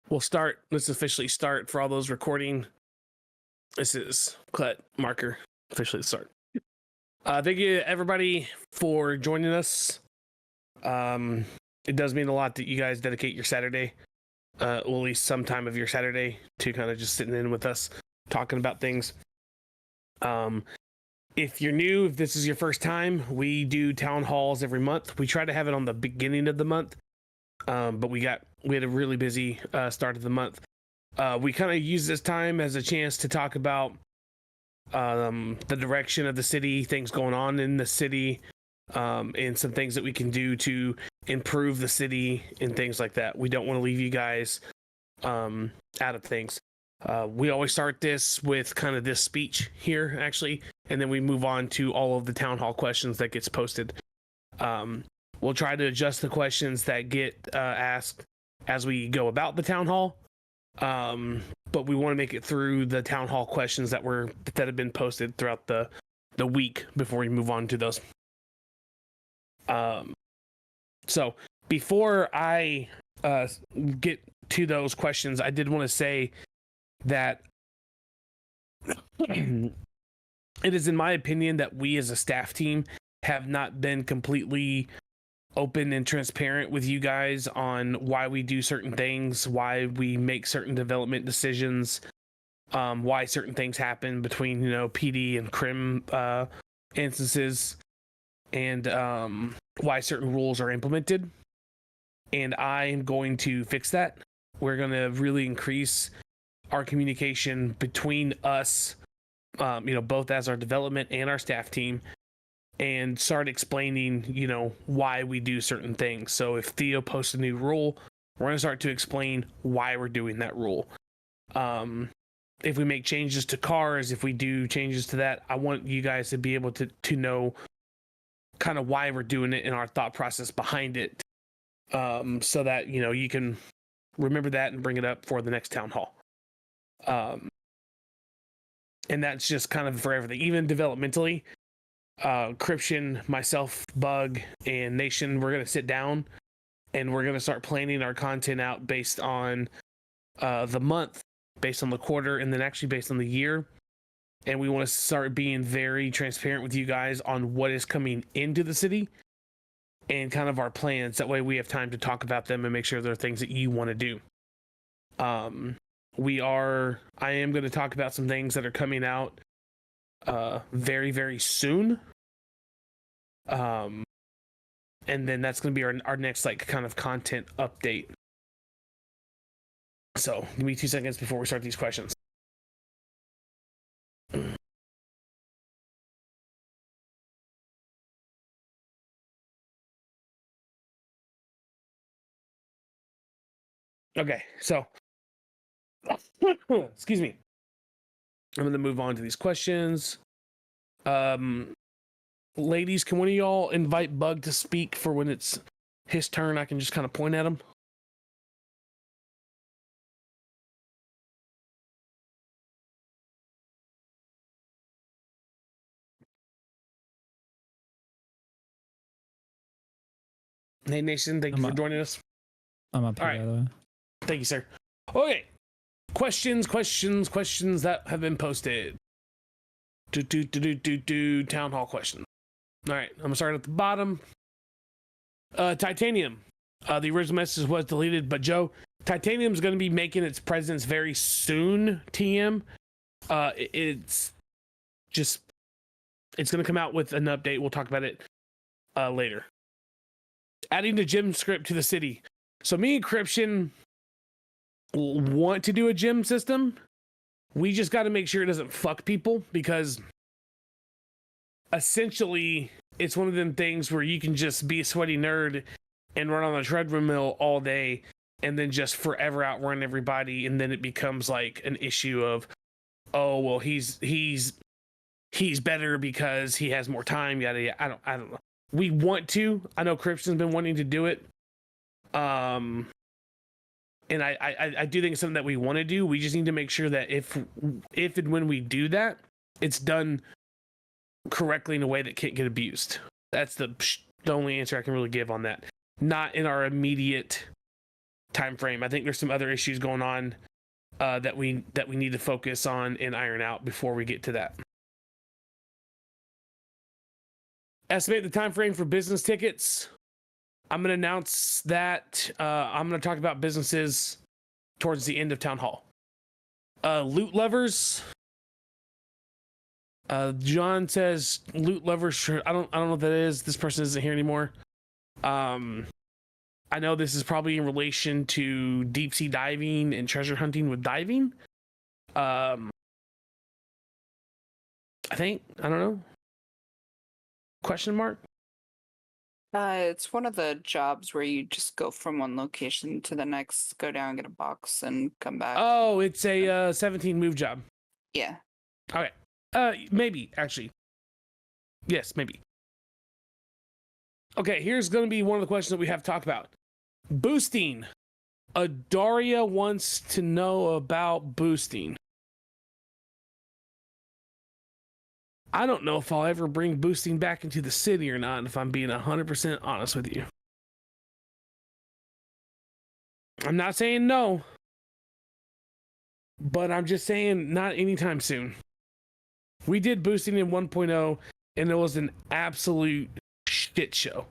we'll start. Let's officially start for all those recording. This is Clet Marker. Officially start. Thank you everybody for joining us. It does mean a lot that you guys dedicate your Saturday, well, at least some time of your Saturday, to kind of just sitting in with us, talking about things. If you're new, if this is your first time, we do town halls every month. We try to have it on the beginning of the month, but we had a really busy start of the month. We kind of use this time as a chance to talk about the direction of the city, things going on in the city, and some things that we can do to improve the city and things like that. We don't want to leave you guys out of things. We always start this with kind of this speech here, actually, and then we move on to all of the town hall questions that gets posted. We'll try to adjust the questions that get asked as we go about the town hall, but we want to make it through the town hall questions that have been posted throughout the week before we move on to those. So before I get to those questions, I did want to say that it is in my opinion that we as a staff team have not been completely open and transparent with you guys on why we do certain things, why we make certain development decisions, why certain things happen between, PD and crim instances, and why certain rules are implemented. And I am going to fix that. We're going to really increase our communication between us, both as our development and our staff team, and start explaining, why we do certain things. So if Theo posts a new rule, we're going to start to explain why we're doing that rule. If we make changes to cars, if we do changes to that, I want you guys to be able to know kind of why we're doing it and our thought process behind it, so that, you can remember that and bring it up for the next town hall. And that's just kind of for everything, even developmentally. Cryption, myself, Bug, and Nation, we're going to sit down and we're going to start planning our content out based on the month, based on the quarter, and then actually based on the year. And we want to start being very transparent with you guys on what is coming into the city and kind of our plans. That way we have time to talk about them and make sure they're things that you want to do. I am going to talk about some things that are coming out very, very soon. And then that's going to be our next kind of content update. So give me 2 seconds before we start these questions. Okay, so excuse me. I'm going to move on to these questions. Ladies, can one of y'all invite Bug to speak for when it's his turn? I can just kind of point at him. Hey, Nation, thank you for joining us. I'm up here, All right. by the way. Thank you, sir. Okay. Questions that have been posted. Town hall questions. All right, I'm gonna start at the bottom. Titanium. The original message was deleted, but Joe, Titanium's gonna be making its presence very soon. TM. It's gonna come out with an update. We'll talk about it later. Adding the gym script to the city. So me and Cryption want to do a gym system. We just got to make sure it doesn't fuck people, because essentially it's one of them things where you can just be a sweaty nerd and run on a treadmill all day and then just forever outrun everybody, and then it becomes like an issue of, oh well, he's better because he has more time, yada yada. I don't know. We want to. I know Cryption's been wanting to do it. And I do think it's something that we want to do. We just need to make sure that if and when we do that, it's done correctly in a way that can't get abused. That's the only answer I can really give on that. Not in our immediate time frame. I think there's some other issues going on that we need to focus on and iron out before we get to that. Estimate the time frame for business tickets. I'm going to announce that. I'm going to talk about businesses towards the end of town hall. Loot lovers. John says loot lovers. I don't know what that is. This person isn't here anymore. I know this is probably in relation to deep sea diving and treasure hunting with diving. I think, I don't know. Question mark? It's one of the jobs where you just go from one location to the next, go down, get a box, and come back. Oh, it's a 17 move job. Yeah. Okay. Maybe, actually. Yes, maybe. Okay, here's going to be one of the questions that we have to talk about. Boosting. Daria wants to know about boosting. I don't know if I'll ever bring boosting back into the city or not, if I'm being 100% honest with you. I'm not saying no, but I'm just saying not anytime soon. We did boosting in 1.0, and it was an absolute shit show.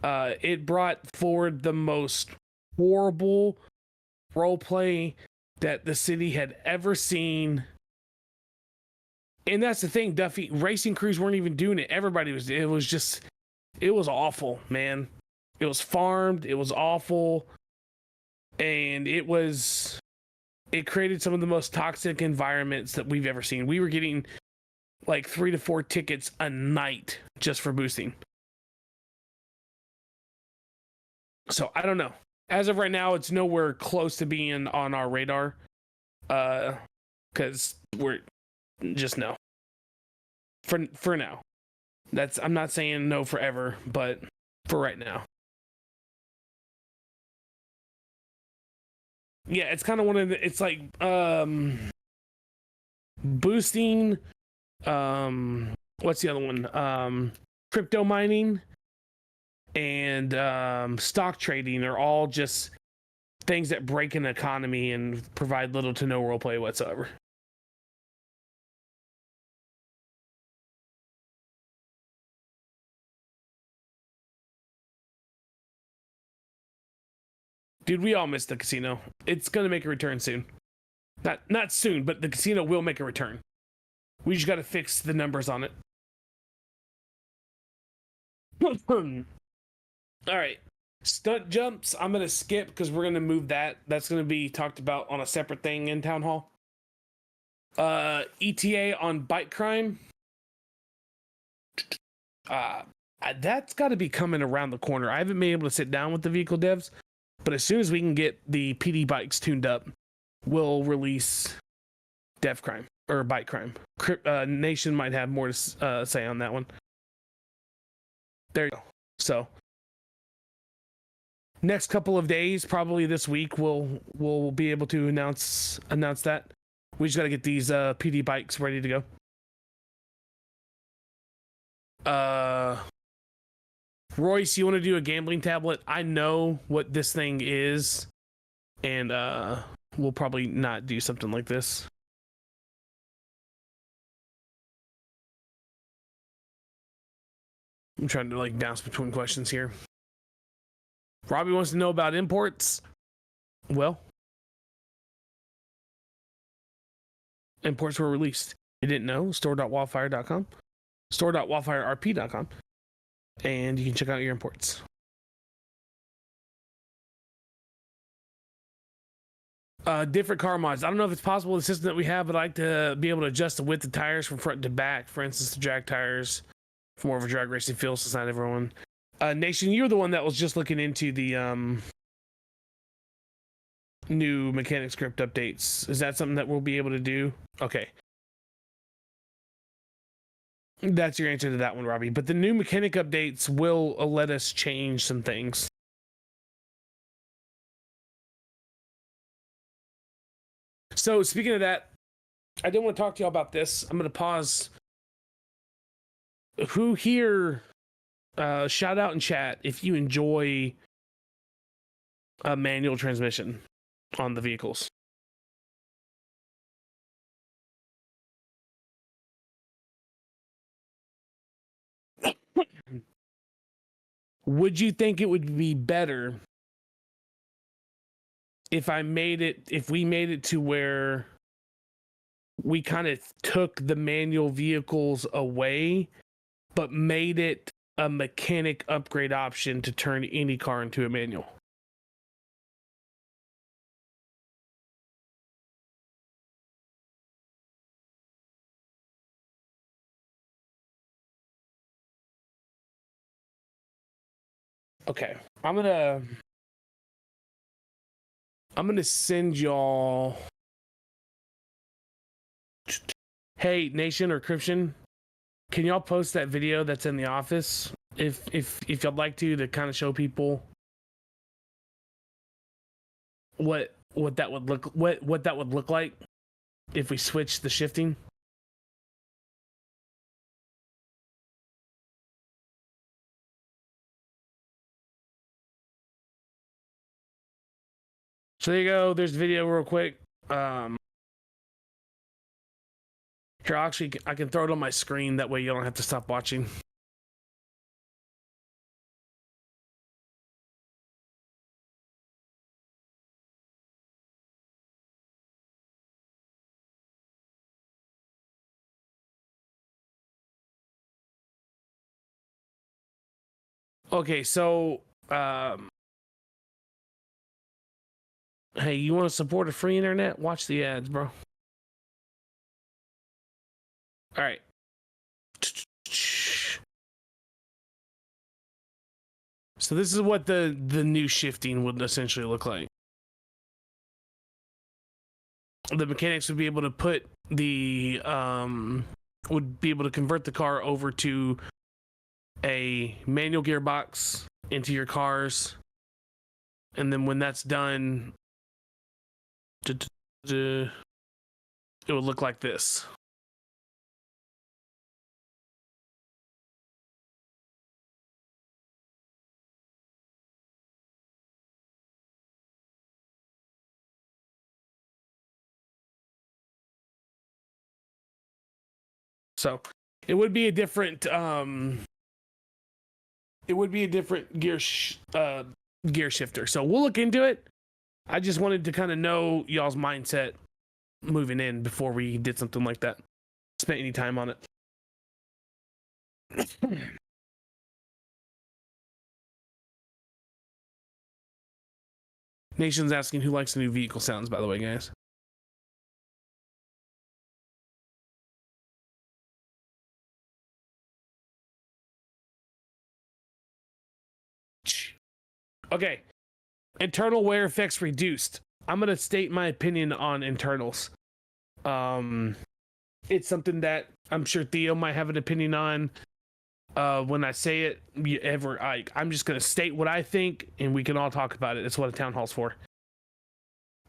It brought forward the most horrible roleplay that the city had ever seen. And that's the thing, Duffy. Racing crews weren't even doing it. Everybody was. It was awful, man. It was farmed. It was awful. And it created some of the most toxic environments that we've ever seen. We were getting like 3 to 4 tickets a night just for boosting. So I don't know. As of right now, it's nowhere close to being on our radar. Because we're just no. For now. I'm not saying no forever, but for right now. Yeah, it's kind of one of the, it's like boosting, what's the other one? Crypto mining and stock trading are all just things that break an economy and provide little to no roleplay whatsoever. Dude, we all missed the casino. It's gonna make a return soon. Not soon, but the casino will make a return. We just gotta fix the numbers on it. All right. Stunt jumps, I'm gonna skip because we're gonna move that. That's gonna be talked about on a separate thing in Town Hall. ETA on bike crime. That's got to be coming around the corner. I haven't been able to sit down with the vehicle devs, but as soon as we can get the PD bikes tuned up, we'll release dev crime or bike crime. Nation might have more to say on that one. There you go. So next couple of days, probably this week, we'll be able to announce that. We just got to get these PD bikes ready to go. Royce, you want to do a gambling tablet? I know what this thing is, and we'll probably not do something like this. I'm trying to like bounce between questions here. Robbie wants to know about imports. Well, imports were released. You didn't know? Store.wyldfire.com, store.wyldfirerp.com, and you can check out your imports. Different car mods. I don't know if it's possible the system that we have, but I like to be able to adjust the width of tires from front to back. For instance, the drag tires for more of a drag racing feel, so it's not everyone. Nation, you're the one that was just looking into the new mechanic script updates. Is that something that we'll be able to do? Okay. That's your answer to that one, Robbie. But the new mechanic updates will let us change some things. So speaking of that, I did want to talk to y'all about this. I'm going to pause. Who here, shout out in chat if you enjoy a manual transmission on the vehicles. Would you think it would be better if we made it to where we kind of took the manual vehicles away, but made it a mechanic upgrade option to turn any car into a manual? Okay, I'm gonna send y'all. Hey, Nation or Cryption, can y'all post that video that's in the office if y'all like to kind of show people what that would look like if we switch the shifting? So there you go. There's the video real quick. Here, I can throw it on my screen. That way you don't have to stop watching. Okay, so hey, you want to support a free internet? Watch the ads, bro. All right. So this is what the new shifting would essentially look like. The mechanics would be able to convert the car over to a manual gearbox into your cars, and then when that's done, it would look like this. So it would be a different gear shifter. So we'll look into it. I just wanted to kind of know y'all's mindset moving in before we did something like that. Spent any time on it. Nation's asking who likes the new vehicle sounds, by the way, guys. Okay. Internal wear effects reduced. I'm going to state my opinion on internals. It's something that I'm sure Theo might have an opinion on. When I say it, I'm just going to state what I think, and we can all talk about it. That's what a town hall's for.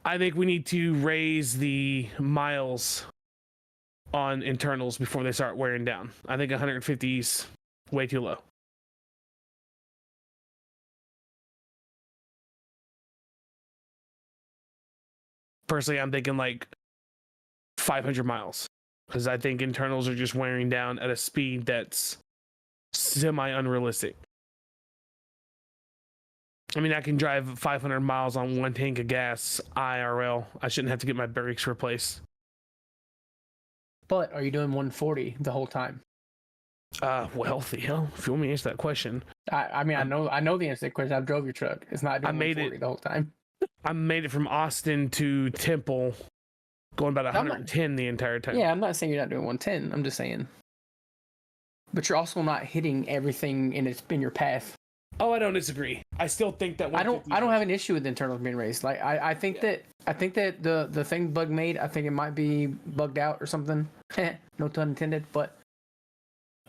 I think we need to raise the miles on internals before they start wearing down. I think 150 is way too low. Personally, I'm thinking like 500 miles, because I think internals are just wearing down at a speed that's semi-unrealistic. I mean, I can drive 500 miles on one tank of gas IRL. I shouldn't have to get my brakes replaced. But are you doing 140 the whole time? Well, Theo, if you want me to answer that question. I mean, I know the answer to the question. I drove your truck. It's not doing 140 the whole time. I made it from Austin to Temple, going about 110 the entire time. Yeah, I'm not saying you're not doing 110. I'm just saying. But you're also not hitting everything in your path. Oh, I don't disagree. I still think that I don't have an issue with internals being raised. Like I think that the thing Bug made, I think it might be bugged out or something. No pun intended, but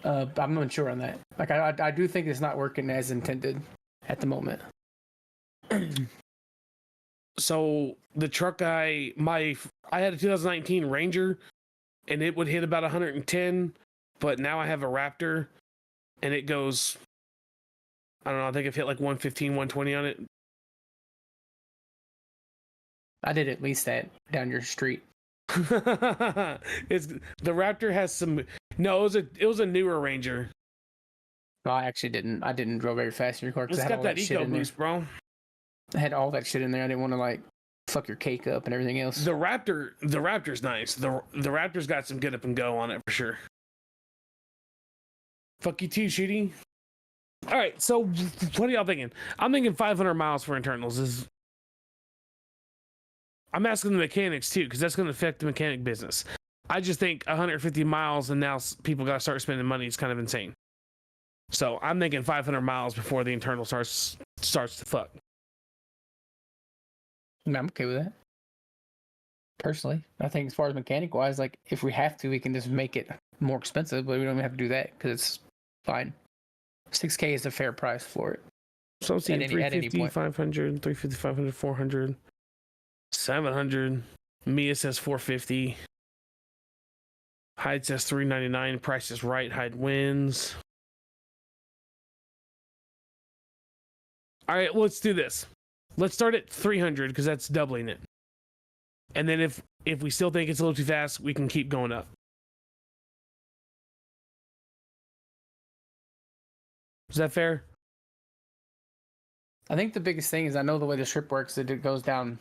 I'm not sure on that. Like I do think it's not working as intended at the moment. So the truck I had a 2019 Ranger, and it would hit about 110, but now I have a Raptor, and it goes, I don't know, I think I've hit like 115, 120 on it. I did at least that down your street. It's the Raptor has some. No, it was a newer Ranger. No, I actually didn't. I didn't go very fast in your car because It's I had got all that that shit eco in there. boost, bro. I had all that shit in there. I didn't want to like fuck your cake up and everything else. The Raptor's nice. The Raptor's got some get up and go on it for sure. Fuck you too, Shooty. All right, so what are y'all thinking? I'm thinking 500 miles for internals. I'm asking the mechanics too, because that's going to affect the mechanic business. I just think 150 miles and now people got to start spending money is kind of insane. So I'm thinking 500 miles before the internal starts to fuck. I'm okay with that. Personally, I think as far as mechanic wise, like if we have to, we can just make it more expensive, but we don't even have to do that because it's fine. 6K is a fair price for it. So I'm seeing at any 350, point. 500, 350, 500, 400, 700. Mia says 450. Hyde says 399. Price is right. Hyde wins. All right, let's do this. Let's start at 300 because that's doubling it. And then if we still think it's a little too fast, we can keep going up. Is that fair? I think the biggest thing is I know the way the strip works that it goes down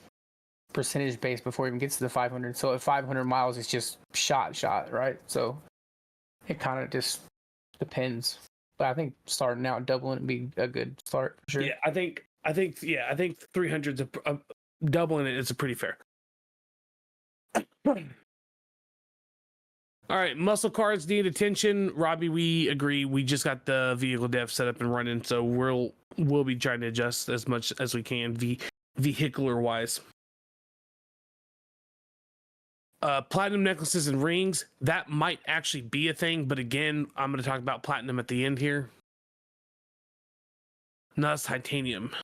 percentage based before it even gets to the 500. So at 500 miles, it's just shot, right? So it kind of just depends. But I think starting out doubling would be a good start for sure. Yeah, I think 300's doubling it is a pretty fair. All right, muscle cars need attention. Robbie, we agree. We just got the vehicle dev set up and running, so we'll be trying to adjust as much as we can vehicular wise. Platinum necklaces and rings, that might actually be a thing, but again, I'm going to talk about platinum at the end here. No, it's titanium.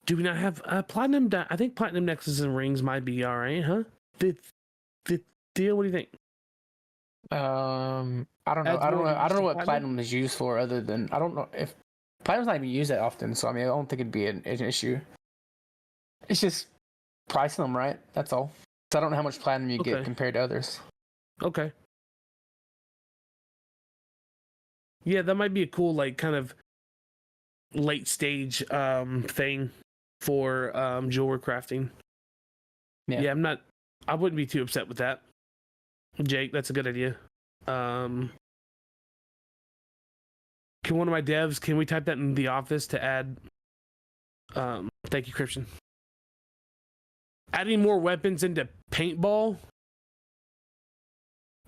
Do we not have platinum? I think platinum necklaces and rings might be all right, huh? The deal. What do you think? I don't know. I don't know what platinum is used for other than I don't know if platinum's not even used that often. So I mean, I don't think it'd be an issue. It's just pricing them right. That's all. So I don't know how much platinum you get compared to others. Okay. Yeah, that might be a cool like kind of late stage thing for jewelry crafting. Yeah, I wouldn't be too upset with that. Jake, that's a good idea. Can one of my devs, can we type that in the office to add thank you, Christian. Adding more weapons into paintball.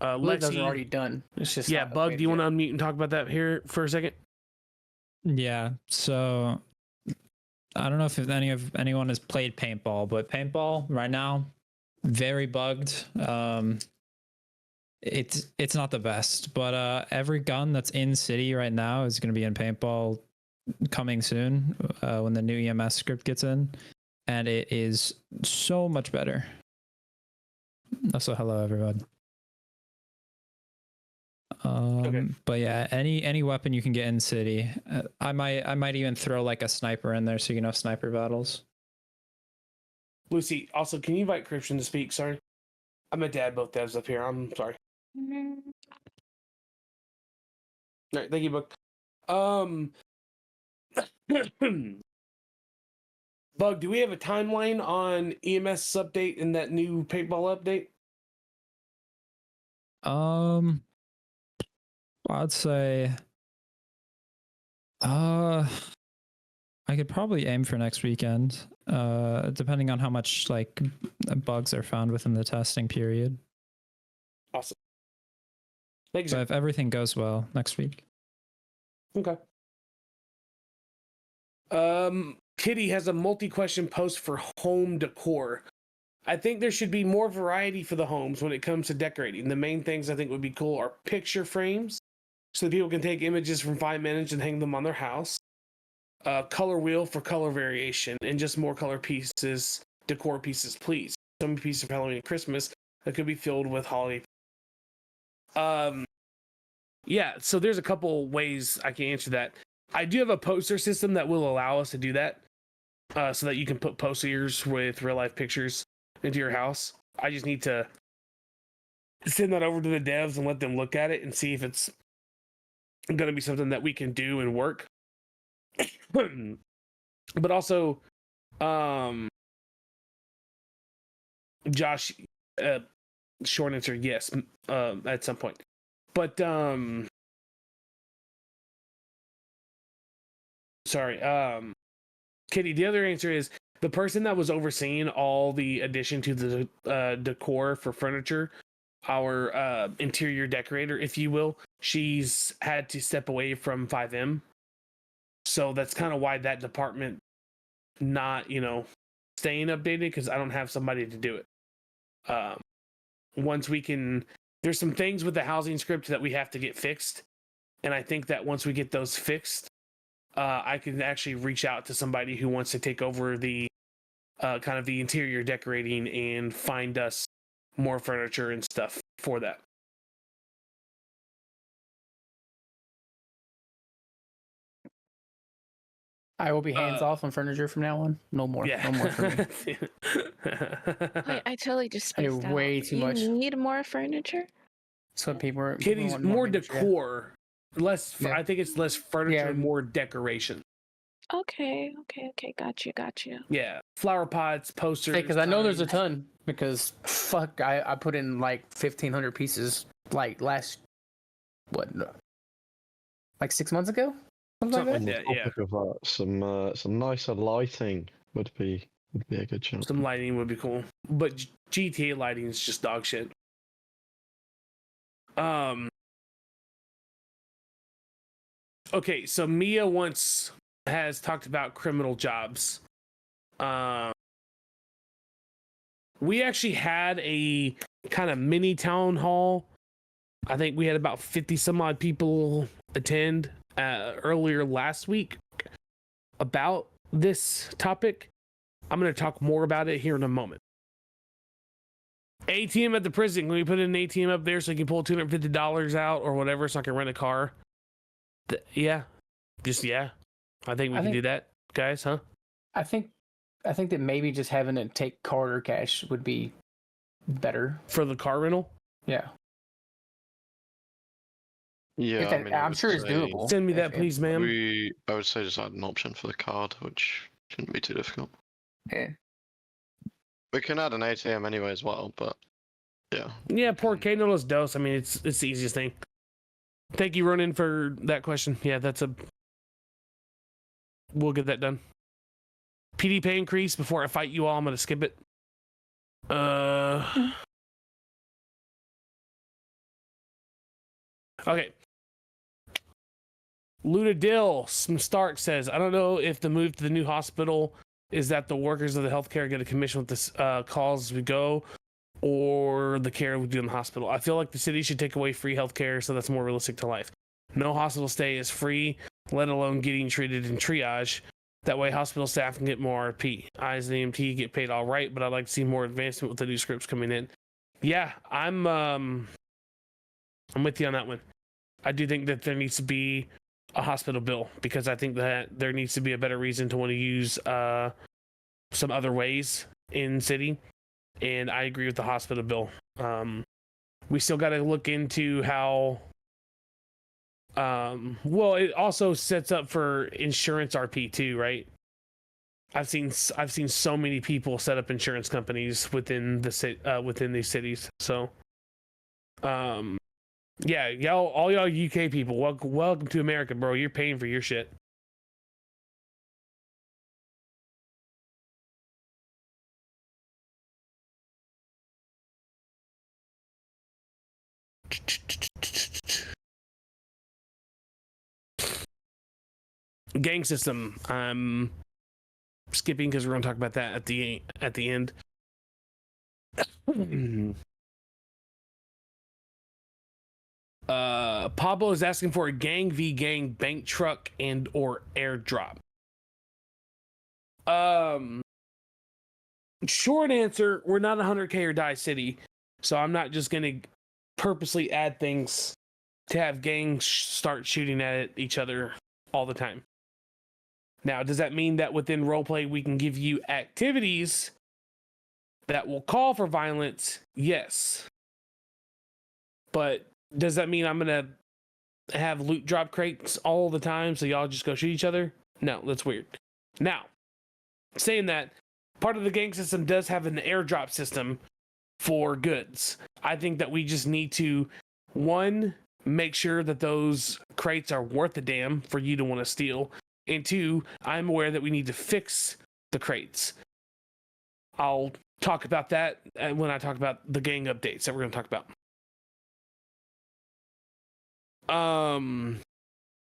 Lexi, those are already done. It's just Bug, do you want to unmute and talk about that here for a second? Yeah, so I don't know if anyone has played paintball, but paintball right now very bugged. It's not the best, but every gun that's in city right now is going to be in paintball coming soon when the new EMS script gets in, and it is so much better. Also, hello everyone. But yeah, any weapon you can get in city. I might even throw like a sniper in there so you can have sniper battles. Lucy, also, can you invite Christian to speak? Sorry. I'm a dad, both devs up here. I'm sorry. All right, thank you, Book. Bug, do we have a timeline on EMS update and that new paintball update? I'd say I could probably aim for next weekend, depending on how much like bugs are found within the testing period. Awesome. Thank you, so if everything goes well, next week. Okay. Kitty has a multi-question post for home decor. I think there should be more variety for the homes when it comes to decorating. The main things I think would be cool are picture frames, so that people can take images from FiveM and hang them on their house. Color wheel for color variation, and just more color pieces, decor pieces, please. So many pieces of Halloween and Christmas that could be filled with holiday. Yeah, so there's a couple ways I can answer that. I do have a poster system that will allow us to do that. so that you can put posters with real life pictures into your house. I just need to send that over to the devs and let them look at it and see if it's going to be something that we can do and work. But also, Josh, short answer, yes, at some point. But sorry, Kitty, the other answer is the person that was overseeing all the addition to the decor for furniture, our interior decorator, if you will, she's had to step away from FiveM. So that's kind of why that department not, staying updated, because I don't have somebody to do it. Once we can, there's some things with the housing script that we have to get fixed. And I think that once we get those fixed, I can actually reach out to somebody who wants to take over the kind of the interior decorating and find us more furniture and stuff for that. I will be hands off on furniture from now on. No more. Yeah. No more for me. I totally just I spaced out. way too much. You need more furniture? So people are Kitty's want more furniture. decor, less. Yeah. I think it's less furniture, Yeah. and more decoration. Okay. Got you. Yeah, flower pots, posters. Because I know there's a signs. ton. Because fuck, I put in like 1,500 pieces like last like 6 months ago, something like Something that. like that. Yeah, Of that, some nicer lighting would be a good chance. some lighting would be cool, but GTA lighting is just dog shit. Okay, so Mia once has talked about criminal jobs. We actually had a kind of mini town hall. I think we had about 50 some odd people attend earlier last week about this topic. I'm going to talk more about it here in a moment. ATM at the prison. Can we put an ATM up there so you can pull $250 out or whatever so I can rent a car? Yeah. I think we can do that, guys, huh? I think that maybe just having it take card or cash would be better. For the car rental? Yeah. Yeah, If that- I'm sure it's doable. Send me If- that, please, ma'am. I would say just add an option for the card, which shouldn't be too difficult. Yeah. We can add an ATM anyway as well, but yeah. Yeah, por qué no los dos? I mean, it's the easiest thing. Thank you, Ronan, for that question. Yeah, we'll get that done. PD pay increase before I fight you all. I'm gonna skip it. Okay. Luda Dill Stark says, I don't know if the move to the new hospital is that the workers of the healthcare get a commission with this calls as we go, or the care we do in the hospital. I feel like the city should take away free healthcare so that's more realistic to life. No hospital stay is free, let alone getting treated in triage. That way hospital staff can get more RP. I as an EMT get paid all right, but I'd like to see more advancement with the new scripts coming in. Yeah, I'm with you on that one. I do think that there needs to be a hospital bill because I think that there needs to be a better reason to want to use some other ways in city. And I agree with the hospital bill. We still got to look into how. Well, it also sets up for insurance RP too, right? I've seen so many people set up insurance companies within within these cities. So, yeah, all y'all UK people, welcome to America, bro. You're paying for your shit. Gang system. I'm skipping because we're going to talk about that at the end. Pablo is asking for a gang v gang bank truck and or airdrop. Short answer, we're not 100K or die city, so I'm not just gonna purposely add things to have gangs start shooting at each other all the time. Now, does that mean that within roleplay we can give you activities that will call for violence? Yes. But does that mean I'm going to have loot drop crates all the time so y'all just go shoot each other? No, that's weird. Now, saying that, part of the gang system does have an airdrop system for goods. I think that we just need to, one, make sure that those crates are worth a damn for you to want to steal. And two, I'm aware that we need to fix the crates. I'll talk about that when I talk about the gang updates that we're going to talk about.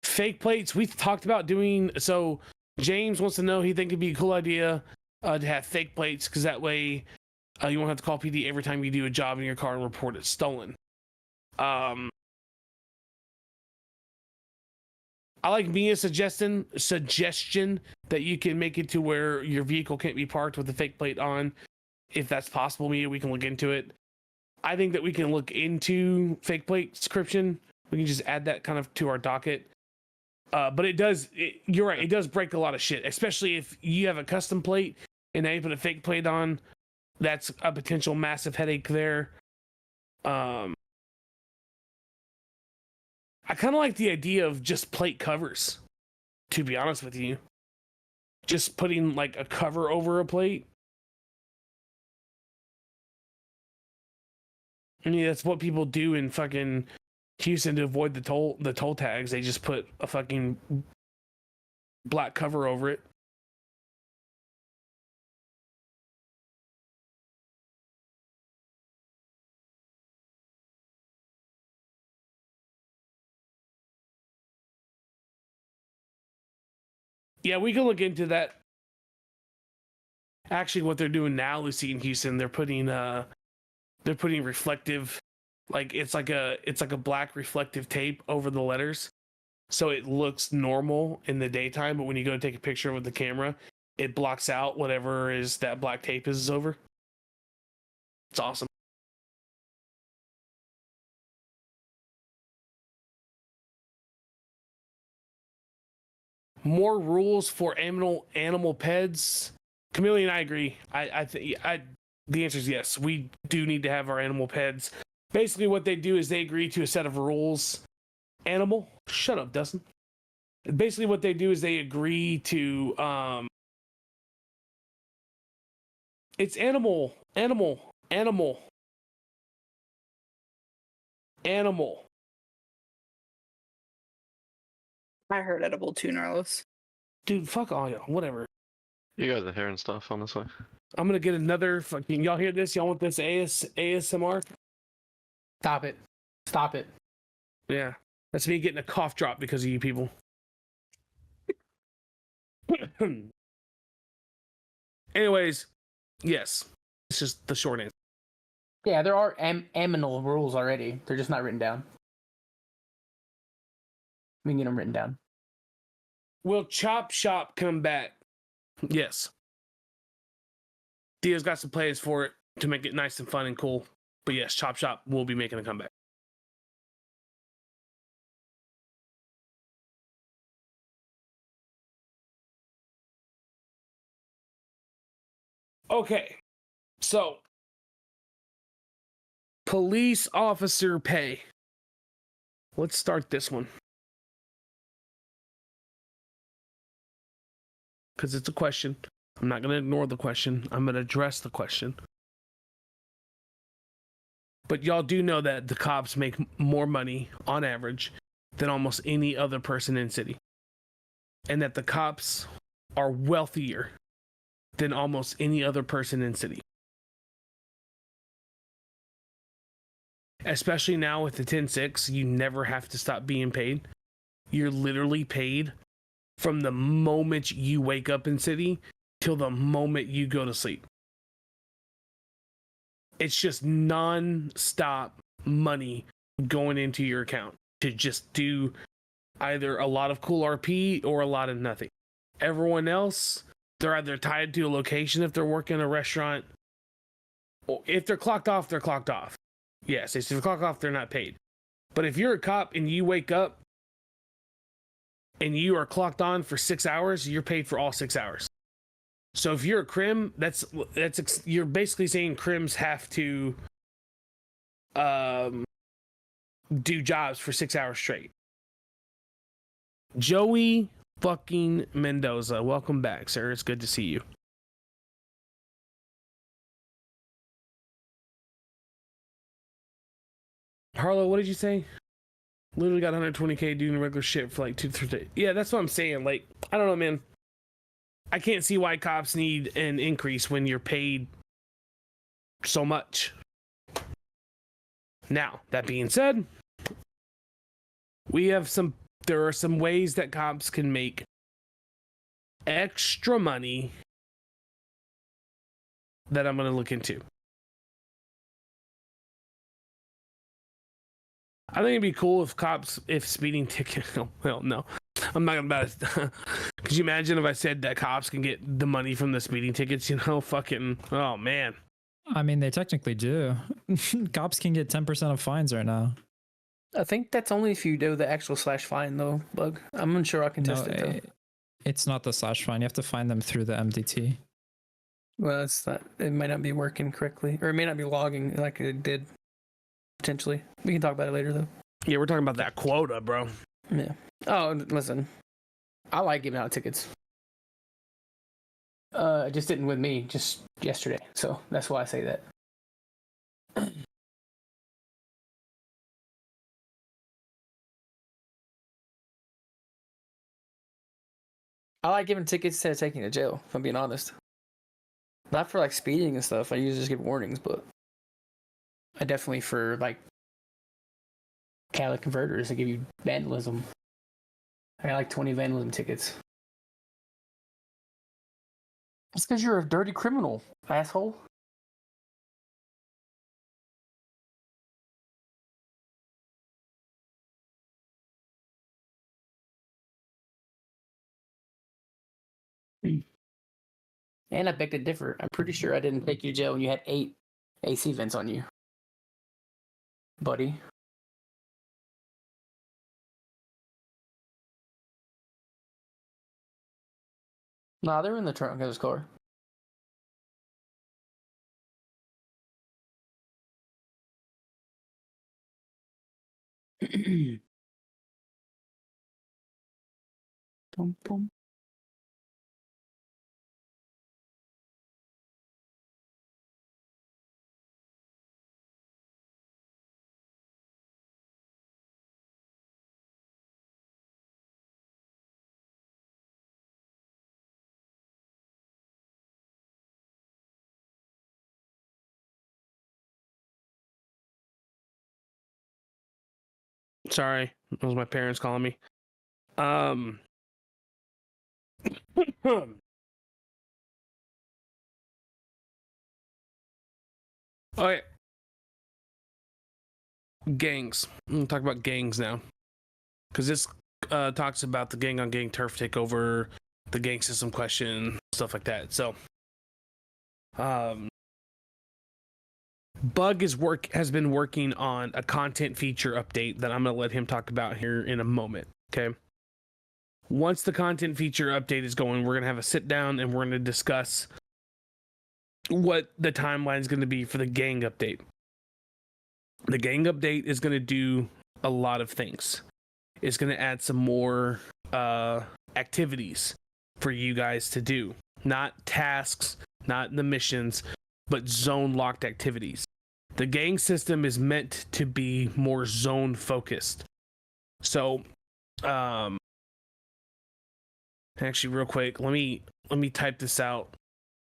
Fake plates, we talked about doing, so James wants to know, he think it'd be a cool idea to have fake plates, because that way you won't have to call PD every time you do a job in your car and report it stolen. I like Mia's suggestion that you can make it to where your vehicle can't be parked with a fake plate on. If that's possible, Mia, we can look into it. I think that we can look into fake plate description. We can just add that kind of to our docket. But you're right, it does break a lot of shit, especially if you have a custom plate and now you put a fake plate on. That's a potential massive headache there. I kind of like the idea of just plate covers, to be honest with you. Just putting like a cover over a plate. I mean, that's what people do in fucking Houston to avoid the toll tags. They just put a fucking black cover over it. Yeah, we can look into that. Actually, what they're doing now, Lucy, in Houston, they're putting reflective, like it's like a black reflective tape over the letters, so it looks normal in the daytime, but when you go to take a picture with the camera, it blocks out whatever is that black tape is over. It's awesome. More rules for animal pets. Chameleon, I agree. I think the answer is yes. We do need to have our animal pets. Basically, what they do is they agree to a set of rules. Animal, shut up, Dustin. Basically, what they do is they agree to. It's animal. I heard edible too, Narlos. Dude, fuck all y'all. Whatever. You guys are hearing stuff, honestly. I'm gonna get another fucking. Y'all hear this? Y'all want this ASMR? Stop it. Yeah, that's me getting a cough drop because of you people. Anyways, yes, it's just the short answer. Yeah, there are aminal rules already. They're just not written down. We can get them written down. Will Chop Shop come back? Yes. Dio's got some plans for it to make it nice and fun and cool. But yes, Chop Shop will be making a comeback. Okay, so police officer pay. Let's start this one. Because it's a question. I'm not going to ignore the question. I'm going to address the question. But y'all do know that the cops make more money on average than almost any other person in city. And that the cops are wealthier than almost any other person in city. Especially now with the 10-6, you never have to stop being paid. You're literally paid from the moment you wake up in city till the moment you go to sleep. It's just non-stop money going into your account to just do either a lot of cool RP or a lot of nothing. Everyone else, they're either tied to a location if they're working in a restaurant, or if they're clocked off, they're clocked off. Yes, if they're clocked off, they're not paid. But if you're a cop and you wake up and you are clocked on for 6 hours, you're paid for all 6 hours. So if you're a crim, you're basically saying crims have to do jobs for 6 hours straight. Joey fucking Mendoza, welcome back, sir. It's good to see you. Harlow, what did you say? Literally got 120K doing regular shit for like 2 to 3 days. Yeah, that's what I'm saying. Like, I don't know, man. I can't see why cops need an increase when you're paid so much. Now, that being said, there are some ways that cops can make extra money that I'm going to look into. I think it'd be cool if speeding ticket. Well, no, I'm not about it. Could you imagine if I said that cops can get the money from the speeding tickets? You know, fucking. Oh man. I mean, they technically do. Cops can get 10% of fines right now. I think that's only if you do the actual /fine though, Bug. I'm unsure I can test it though. It's not the /fine. You have to find them through the MDT. Well, it's not. It might not be working correctly, or it may not be logging like it did. Potentially, we can talk about it later though. Yeah, we're talking about that quota, bro. Yeah. Oh, listen, I like giving out tickets. It just didn't with me just yesterday, so that's why I say that. I like giving tickets instead of taking to jail, if I'm being honest. Not for like speeding and stuff. I usually just give warnings, but I definitely for like catalytic converters, I give you vandalism. I got like 20 vandalism tickets. It's because you're a dirty criminal, asshole. And I beg to differ. I'm pretty sure I didn't take you to jail when you had 8 AC vents on you, buddy. Nah, they're in the trunk of his car. Boom, boom. Sorry, it was my parents calling me. Okay. Gangs. I'm gonna talk about gangs now, because this talks about the gang on gang turf takeover, the gang system question, stuff like that. So, Bug has been working on a content feature update that I'm gonna let him talk about here in a moment. Okay. Once the content feature update is going, we're gonna have a sit down and we're gonna discuss what the timeline is gonna be for the gang update. The gang update is gonna do a lot of things. It's gonna add some more activities for you guys to do, not tasks, not the missions, but zone locked activities. The gang system is meant to be more zone focused. So, actually, real quick, let me type this out.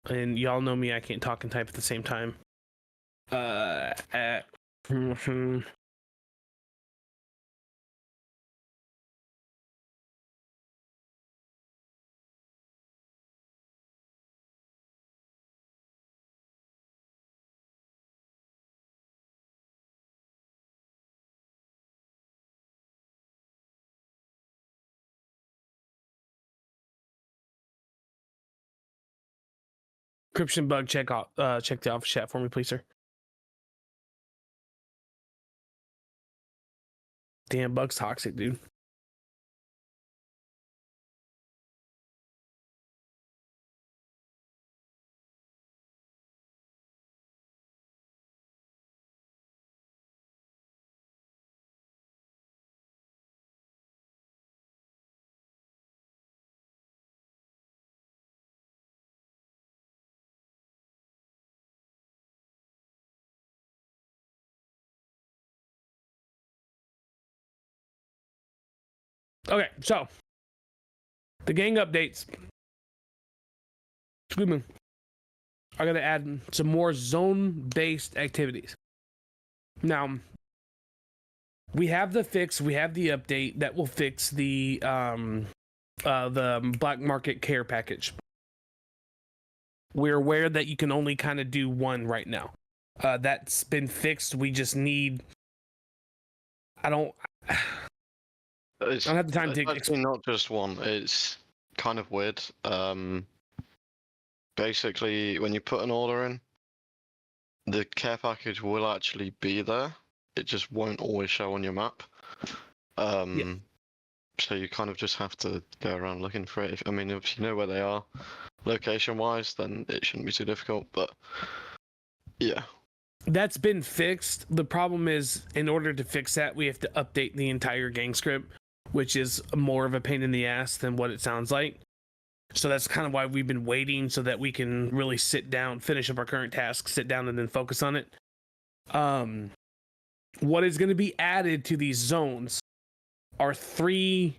And y'all know me, I can't talk and type at the same time. Encryption Bug, check the office chat for me, please, sir. Damn, Bug's toxic, dude. Okay, so the gang updates. Excuse me. Are going to add some more zone-based activities. Now, we have the fix. We have the update that will fix the black market care package. We're aware that you can only kind of do one right now. That's been fixed. We just need. I don't have the time to. It's actually not just one. It's kind of weird. Basically, when you put an order in, the care package will actually be there. It just won't always show on your map. So you kind of just have to go around looking for it. If you know where they are, location-wise, then it shouldn't be too difficult. But yeah, that's been fixed. The problem is, in order to fix that, we have to update the entire gang script, which is more of a pain in the ass than what it sounds like. So that's kind of why we've been waiting, so that we can really sit down, finish up our current task, sit down, and then focus on it. What is going to be added to these zones are 3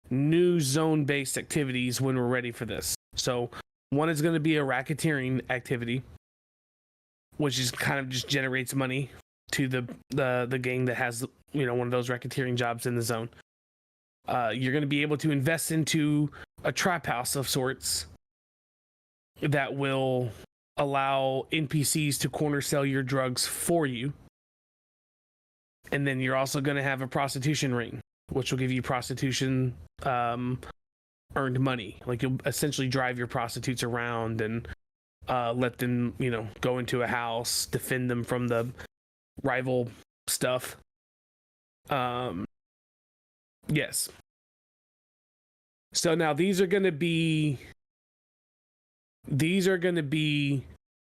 new zone-based activities when we're ready for this. So one is going to be a racketeering activity, which is kind of just generates money to the gang that has one of those racketeering jobs in the zone. You're going to be able to invest into a trap house of sorts that will allow NPCs to corner sell your drugs for you. And then you're also going to have a prostitution ring, which will give you prostitution earned money. Like, you'll essentially drive your prostitutes around and let them, go into a house, defend them from the rival stuff. Yes. So now these are going to be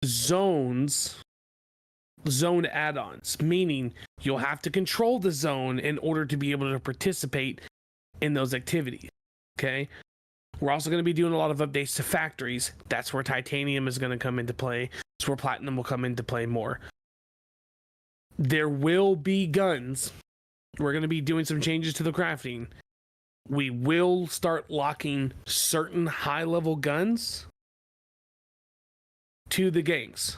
zone add-ons, meaning you'll have to control the zone in order to be able to participate in those activities. Okay. We're also going to be doing a lot of updates to factories. That's where titanium is going to come into play. That's where platinum will come into play more. There will be guns. We're going to be doing some changes to the crafting. We will start locking certain high-level guns to the gangs.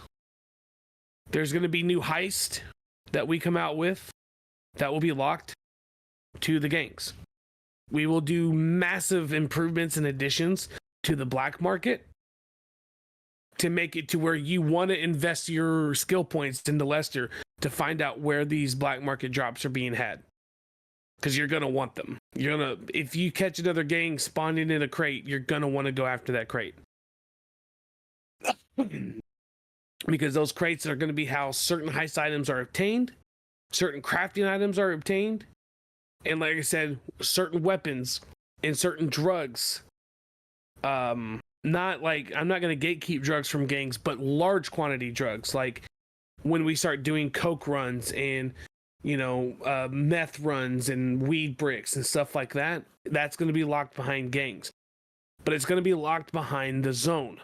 There's going to be new heist that we come out with that will be locked to the gangs. We will do massive improvements and additions to the black market to make it to where you want to invest your skill points into Lester to find out where these black market drops are being had. Because you're going to want them. If you catch another gang spawning in a crate, you're going to want to go after that crate. Because those crates are going to be how certain heist items are obtained, certain crafting items are obtained, and like I said, certain weapons and certain drugs. Not like, I'm not going to gatekeep drugs from gangs, but large quantity drugs. Like when we start doing coke runs and meth runs and weed bricks and stuff like that, that's going to be locked behind gangs. But it's going to be locked behind the zone.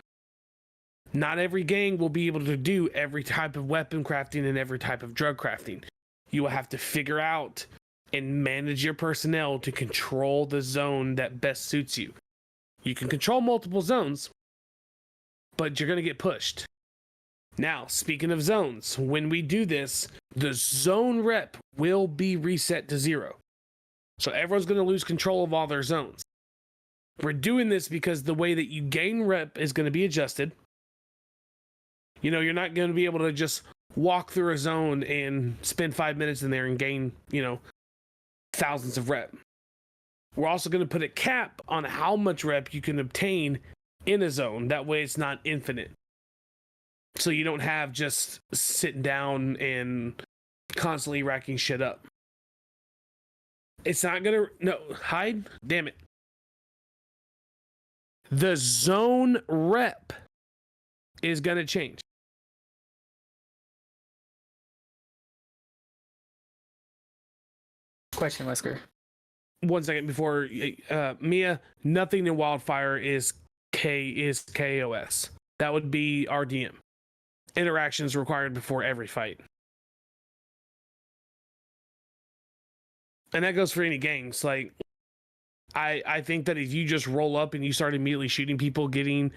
Not every gang will be able to do every type of weapon crafting and every type of drug crafting. You will have to figure out and manage your personnel to control the zone that best suits you. You can control multiple zones, but you're going to get pushed. Now, speaking of zones, when we do this, the zone rep will be reset to 0. So everyone's going to lose control of all their zones. We're doing this because the way that you gain rep is going to be adjusted. You're not going to be able to just walk through a zone and spend 5 minutes in there and gain, thousands of rep. We're also going to put a cap on how much rep you can obtain in a zone. That way it's not infinite. So you don't have just sitting down and constantly racking shit up. It's not going to... hide? Damn it. The zone rep is going to change. Question, Wesker. 1 second before Mia, nothing in Wyldfire is KOS. That would be RDM. Interactions required before every fight. And that goes for any gangs. Like, I think that if you just roll up and you start immediately shooting people getting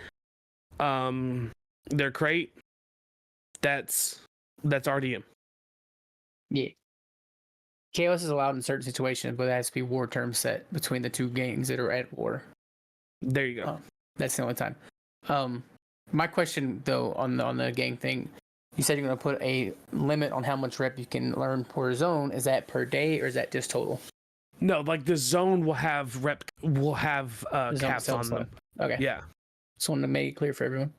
their crate, that's RDM. Yeah. KOS is allowed in certain situations, but it has to be war terms set between the two gangs that are at war. There you go. That's the only time. My question though on the gang thing, you said you're gonna put a limit on how much rep you can learn per zone. Is that per day or is that just total? No, like the zone will have The zone caps on itself, them. Okay. Yeah. Just wanted to make it clear for everyone.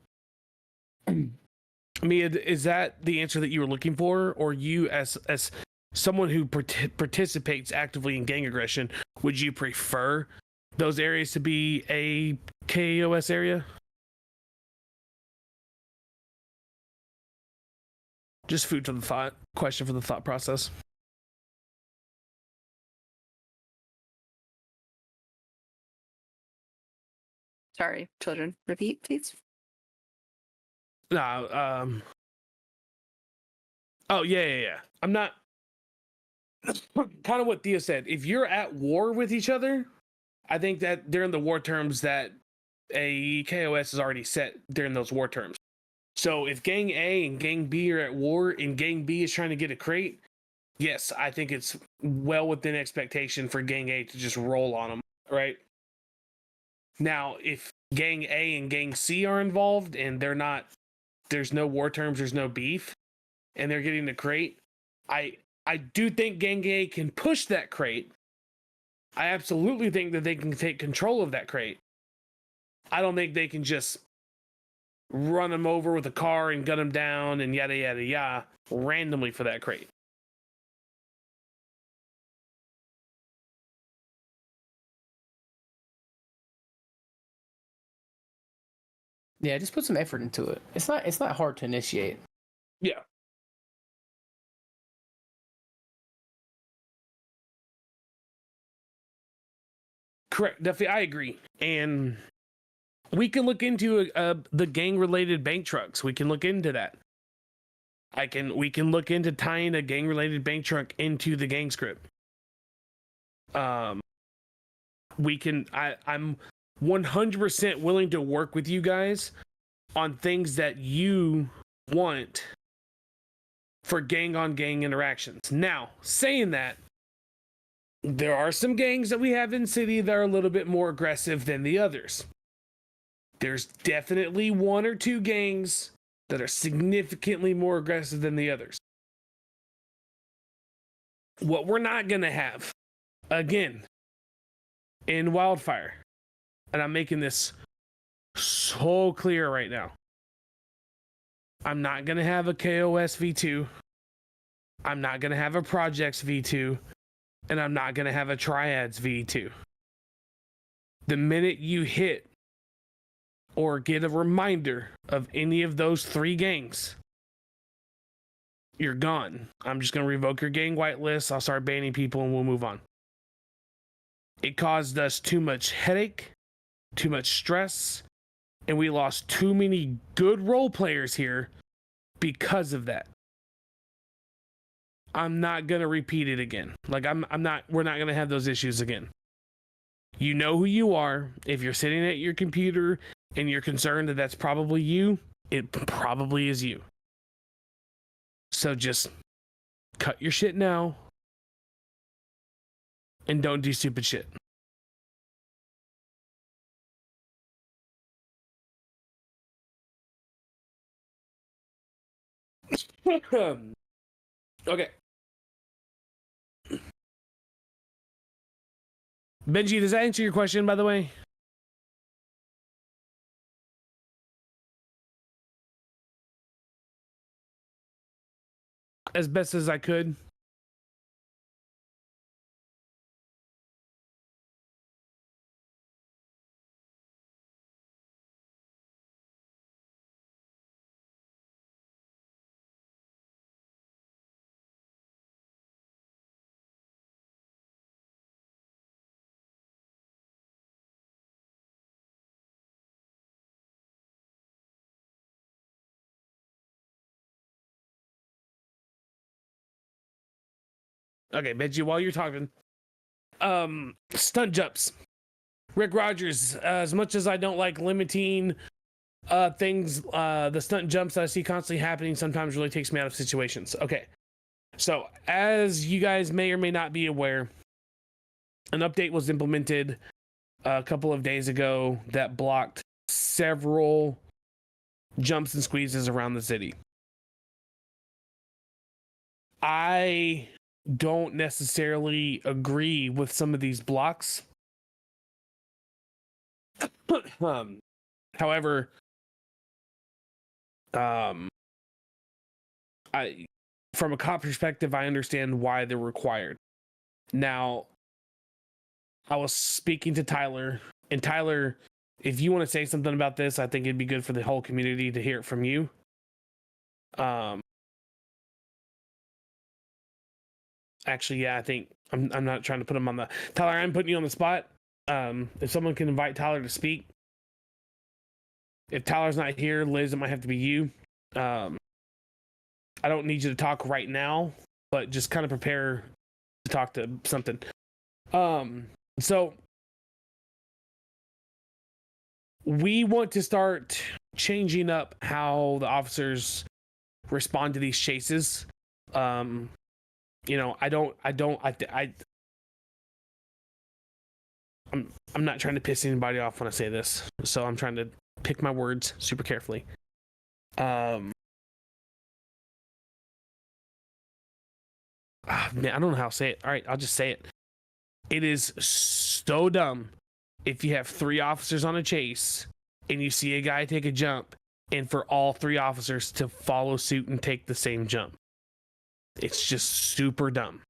Mia, is that the answer that you were looking for, or you as someone who participates actively in gang aggression, would you prefer those areas to be a KOS area? Just food for the thought. Question for the thought process. Sorry, children. Repeat, please. No, oh yeah. I'm not. Kind of what Thea said. If you're at war with each other, I think that during the war terms that a KOS is already set during those war terms. So if Gang A and Gang B are at war and Gang B is trying to get a crate, yes, I think it's well within expectation for Gang A to just roll on them, right? Now, if Gang A and Gang C are involved and they're not, there's no war terms, there's no beef, and they're getting the crate, I do think Gang A can push that crate. I absolutely think that they can take control of that crate. I don't think they can just run them over with a car and gun them down and yada yada yada randomly for that crate. Yeah, just put some effort into it. It's not hard to initiate. Yeah. Correct. Definitely, I agree. And we can look into the gang-related bank trucks. We can look into that. We can look into tying a gang-related bank truck into the gang script. I'm 100% willing to work with you guys on things that you want for gang-on-gang interactions. Now, saying that, there are some gangs that we have in city that are a little bit more aggressive than the others. There's definitely one or two gangs that are significantly more aggressive than the others. What we're not going to have, again, in Wyldfire, and I'm making this so clear right now, I'm not going to have a KOS V2. I'm not going to have a Projects V2. And I'm not going to have a Triads V2. The minute you hit or get a reminder of any of those three gangs, you're gone. I'm just going to revoke your gang whitelist. I'll start banning people and we'll move on. It caused us too much headache, too much stress, and we lost too many good role players here because of that. I'm not going to repeat it again. Like we're not going to have those issues again. You know who you are. If you're sitting at your computer and you're concerned that that's probably you, it probably is you. So just cut your shit now and don't do stupid shit. Okay. Benji, does that answer your question, by the way? As best as I could. Okay, Benji, while you're talking, stunt jumps. Rick Rogers, as much as I don't like limiting things, the stunt jumps that I see constantly happening sometimes really takes me out of situations. Okay. So, as you guys may or may not be aware, an update was implemented a couple of days ago that blocked several jumps and squeezes around the city. I don't necessarily agree with some of these blocks. However, I, from a cop perspective, I understand why they're required. Now, I was speaking to Tyler, and Tyler, if you want to say something about this, I think it'd be good for the whole community to hear it from you. Actually, yeah, I think I'm not trying to put him on the Tyler. I'm putting you on the spot. If someone can invite Tyler to speak. If Tyler's not here, Liz, it might have to be you. I don't need you to talk right now, but just kind of prepare to talk to something. So we want to start changing up how the officers respond to these chases. I'm not trying to piss anybody off when I say this, so I'm trying to pick my words super carefully. Man, I don't know how to say it. All right, I'll just say it. It is so dumb if you have 3 officers on a chase and you see a guy take a jump and for all 3 officers to follow suit and take the same jump. It's just super dumb.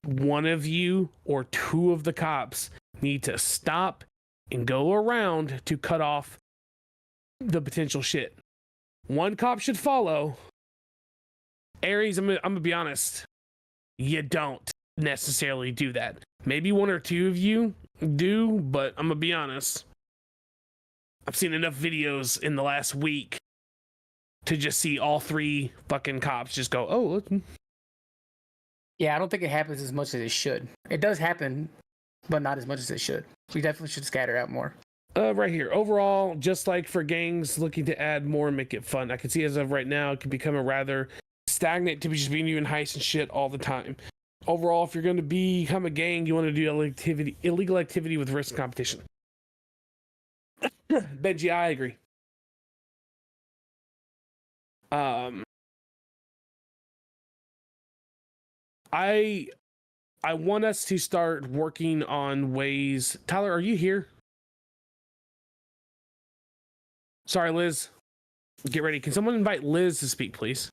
One of you or 2 of the cops need to stop and go around to cut off the potential shit. 1 cop should follow. Aries, I'm gonna be honest, you don't necessarily do that. Maybe 1 or 2 of you do, but I'm gonna be honest, I've seen enough videos in the last week to just see all 3 fucking cops just go, oh, look. Yeah, I don't think it happens as much as it should. It does happen, but not as much as it should. We definitely should scatter out more. Right here. Overall, just like for gangs, looking to add more and make it fun. I can see as of right now, it can become a rather stagnant to be just being doing heists and shit all the time. Overall, if you're going to become a gang, you want to do illegal activity with risk competition. Benji, I agree. I want us to start working on ways. Tyler, are you here? Sorry, Liz. Get ready. Can someone invite Liz to speak, please?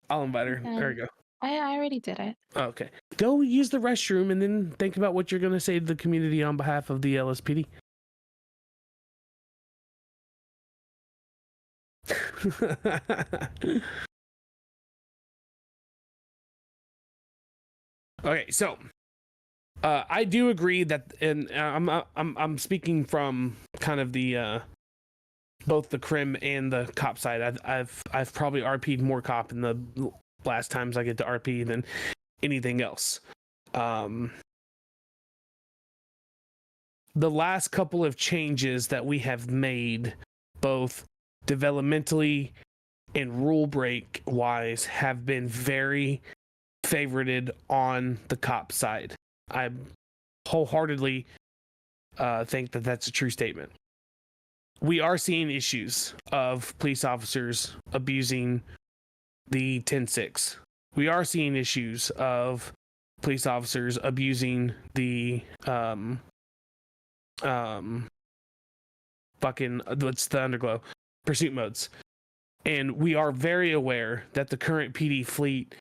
I'll invite her. There we go. I already did it. Okay. Go use the restroom and then think about what you're going to say to the community on behalf of the LSPD. Okay, so I do agree that, and I'm speaking from kind of the both the crim and the cop side. I've probably RP'd more cop in the last times I get to RP than anything else. The last couple of changes that we have made, both developmentally and rule break wise, have been very favorited on the cop side. I wholeheartedly think that that's a true statement. We are seeing issues of police officers abusing the 10-6. We are seeing issues of police officers abusing the what's the underglow pursuit modes. And we are very aware that the current PD fleet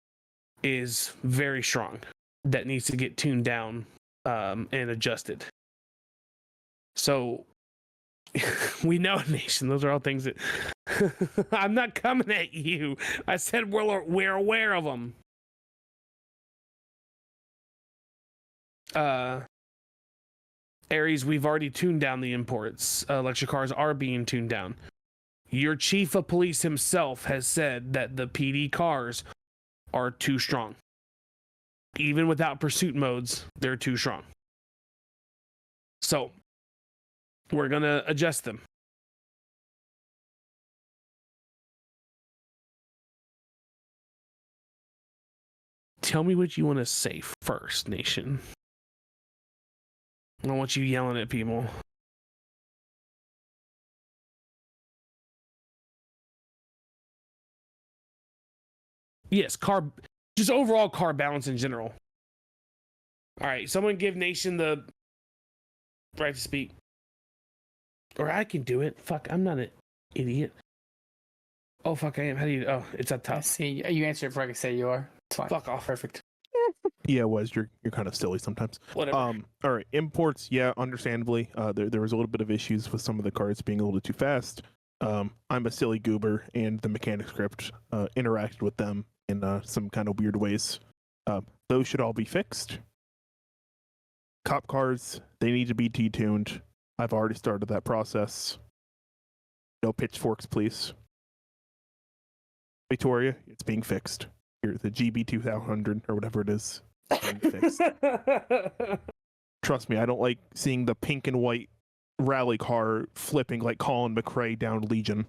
is very strong, that needs to get tuned down and adjusted. So we know, nation, those are all things that I'm not coming at you. I said we're aware of them. Aries, we've already tuned down the imports. Electric cars are being tuned down. Your chief of police himself has said that the PD cars are too strong. Even without pursuit modes, they're too strong. So we're going to adjust them. Tell me what you want to say first, Nation. I don't want you yelling at people. Yes, just overall car balance in general. All right, someone give Nation the right to speak. Or I can do it. Fuck, I'm not an idiot. Oh, fuck, I am. How do you... Oh, it's up I top. see. You answered before I could say you are. It's fine. Fuck off. Perfect. Yeah, Wes, you're kind of silly sometimes. Whatever. All right, imports, yeah, understandably, there was a little bit of issues with some of the cards being a little too fast. I'm a silly goober, and the mechanic script interacted with them in some kind of weird ways. Those should all be fixed. Cop cars, they need to be detuned. I've already started that process. No pitchforks, please. Victoria, it's being fixed. Here, the GB2000 or whatever it is. Being fixed. Trust me, I don't like seeing the pink and white rally car flipping like Colin McRae down Legion.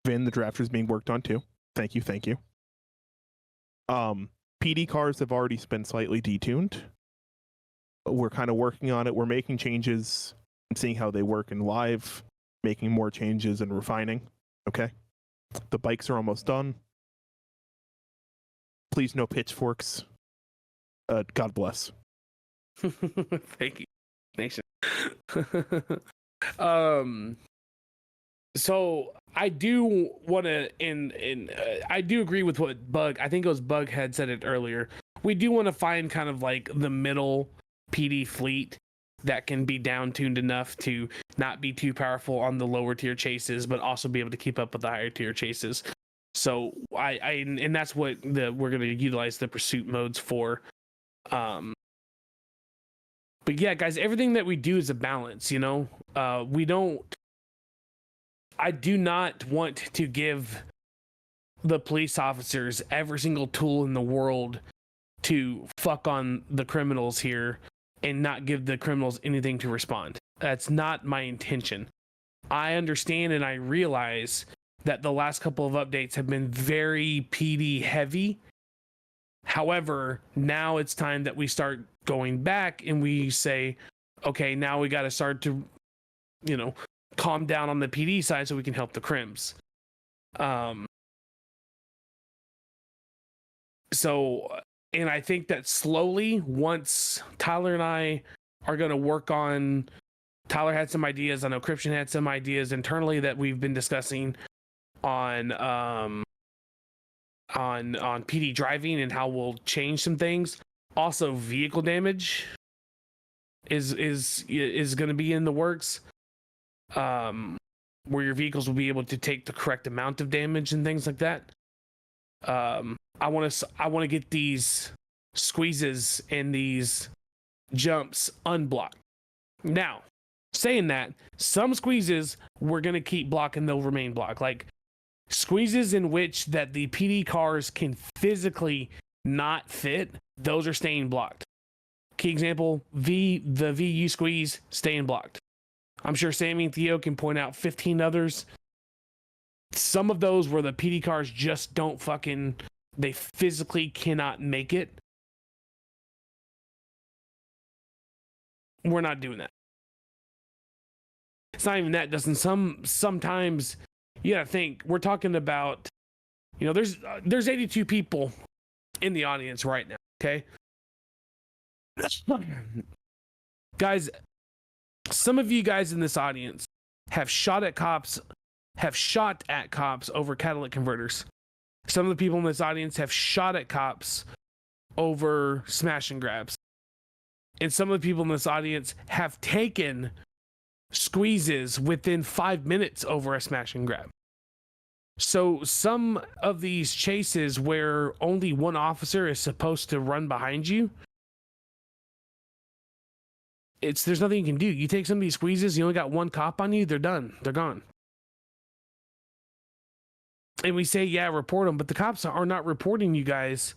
Vin, the drafter, is being worked on too. Thank you. PD cars have already been slightly detuned. We're kind of working on it. We're making changes and seeing how they work in live, making more changes and refining. Okay? The bikes are almost done. Please, no pitchforks. God bless. Thank you, Nation. So I do want to, I do agree with what Bug. I think it was Bug had said it earlier. We do want to find kind of like the middle PD fleet that can be down tuned enough to not be too powerful on the lower tier chases, but also be able to keep up with the higher tier chases. So and that's what we're going to utilize the pursuit modes for. But yeah, guys, everything that we do is a balance, you know. I do not want to give the police officers every single tool in the world to fuck on the criminals here and not give the criminals anything to respond. That's not my intention. I understand and I realize that the last couple of updates have been very PD heavy. However, now it's time that we start going back and we say, okay, now we got to start to, calm down on the PD side so we can help the crims. And I think that slowly, once Tyler and I are going to work on, Tyler had some ideas, I know Cryption had some ideas internally that we've been discussing on PD driving and how we'll change some things. Also, vehicle damage is going to be in the works, where your vehicles will be able to take the correct amount of damage and things like that. I want to get these squeezes and these jumps unblocked. Now, saying that, some squeezes we're going to keep blocking, they'll remain blocked. Like squeezes in which that the PD cars can physically not fit, those are staying blocked. Key example, the VU squeeze staying blocked. I'm sure Sammy and Theo can point out 15 others. Some of those where the PD cars just don't they physically cannot make it. We're not doing that. It's not even that, Dustin. Sometimes you gotta think, we're talking about, there's 82 people in the audience right now, okay? Guys, some of you guys in this audience have shot at cops over catalytic converters. Some of the people in this audience have shot at cops over smash and grabs. And some of the people in this audience have taken squeezes within 5 minutes over a smash and grab. So some of these chases where only one officer is supposed to run behind you, there's nothing you can do. You take some of these squeezes, you only got one cop on you, they're done. They're gone. And we say, yeah, report them, but the cops are not reporting you guys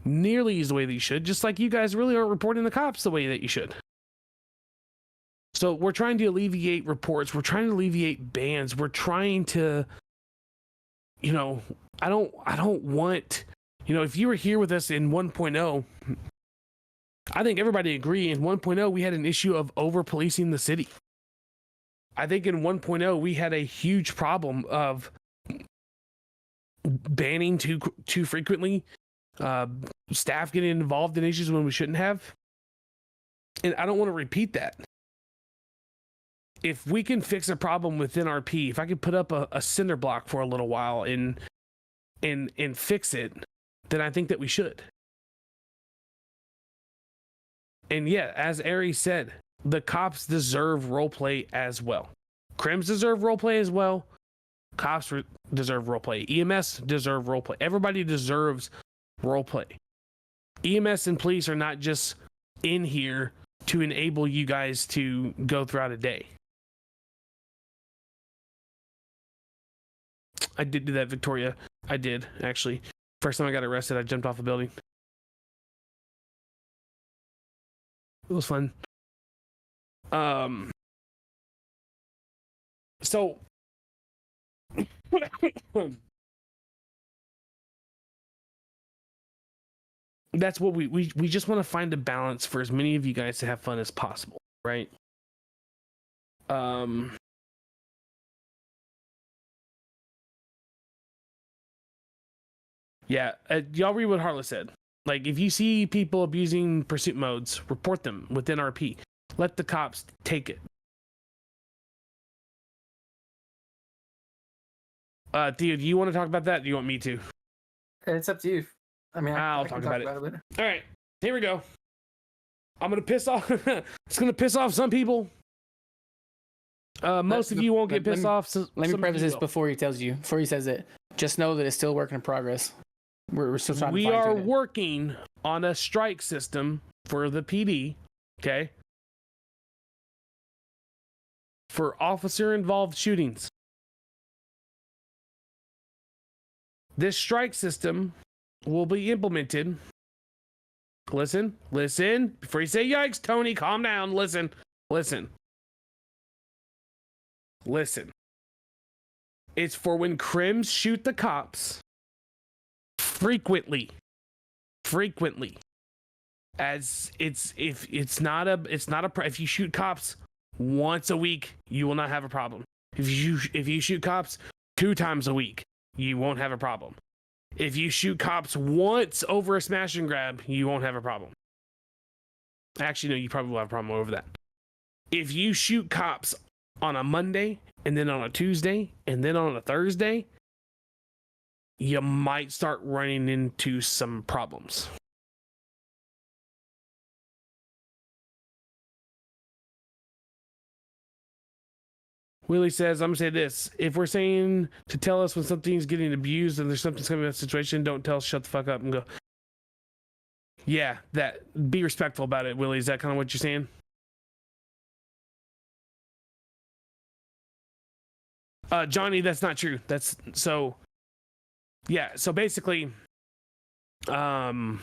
nearly as the way that you should, just like you guys really aren't reporting the cops the way that you should. So we're trying to alleviate reports. We're trying to alleviate bans. We're trying to, you know, I don't want, you know, if you were here with us in 1.0, I think everybody agree in 1.0 we had an issue of over policing the city. I think in 1.0 we had a huge problem of banning too frequently, staff getting involved in issues when we shouldn't have. And I don't want to repeat that. If we can fix a problem within RP, if I could put up a cinder block for a little while and fix it, then I think that we should. And yeah, as Ari said, the cops deserve roleplay as well. Crims deserve roleplay as well. Cops deserve roleplay. EMS deserve roleplay. Everybody deserves roleplay. EMS and police are not just in here to enable you guys to go throughout a day. I did do that, Victoria. I did, actually. First time I got arrested, I jumped off a building. It was fun. So that's what we just want to find a balance for as many of you guys to have fun as possible, right? Yeah, y'all read what Harla said. Like, if you see people abusing pursuit modes, report them within RP. Let the cops take it. Theo, do you want to talk about that? Or do you want me to? It's up to you. I mean, I'll I talk can about talk it. later. All right, here we go. I'm gonna piss off. It's gonna piss off some people. Most of you won't get pissed off. So Let me some of preface you this will. before he says it. Just know that it's still a work in progress. We're still trying We to are fine-tune it. working on a strike system for the PD. Okay. For officer-involved shootings. This strike system will be implemented. Listen. Before you say yikes, Tony, calm down. Listen. It's for when crims shoot the cops frequently. As if you shoot cops once a week, you will not have a problem. If you shoot cops 2 times a week, you won't have a problem. If you shoot cops once over a smash and grab, you won't have a problem. Actually, no, you probably will have a problem over that. If you shoot cops on a Monday, and then on a Tuesday, and then on a Thursday, you might start running into some problems. Willie says, I'm going to say this. If we're saying to tell us when something's getting abused and there's something's coming in that situation, don't tell us, shut the fuck up and go. Yeah, be respectful about it, Willie. Is that kind of what you're saying? Johnny, that's not true. So basically, I'm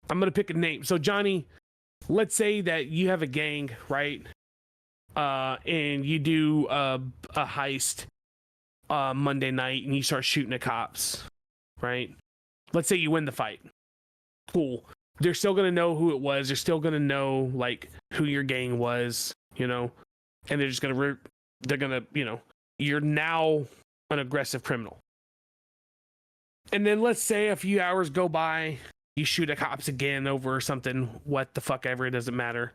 going to pick a name. So Johnny, let's say that you have a gang, right? And you do a heist Monday night and you start shooting at cops, right? Let's say you win the fight. Cool. They're still going to know who it was. They're still going to know, like, who your gang was, you know? And they're just going to, you know, you're now an aggressive criminal. And then let's say a few hours go by, you shoot at cops again over something, what the fuck ever, it doesn't matter.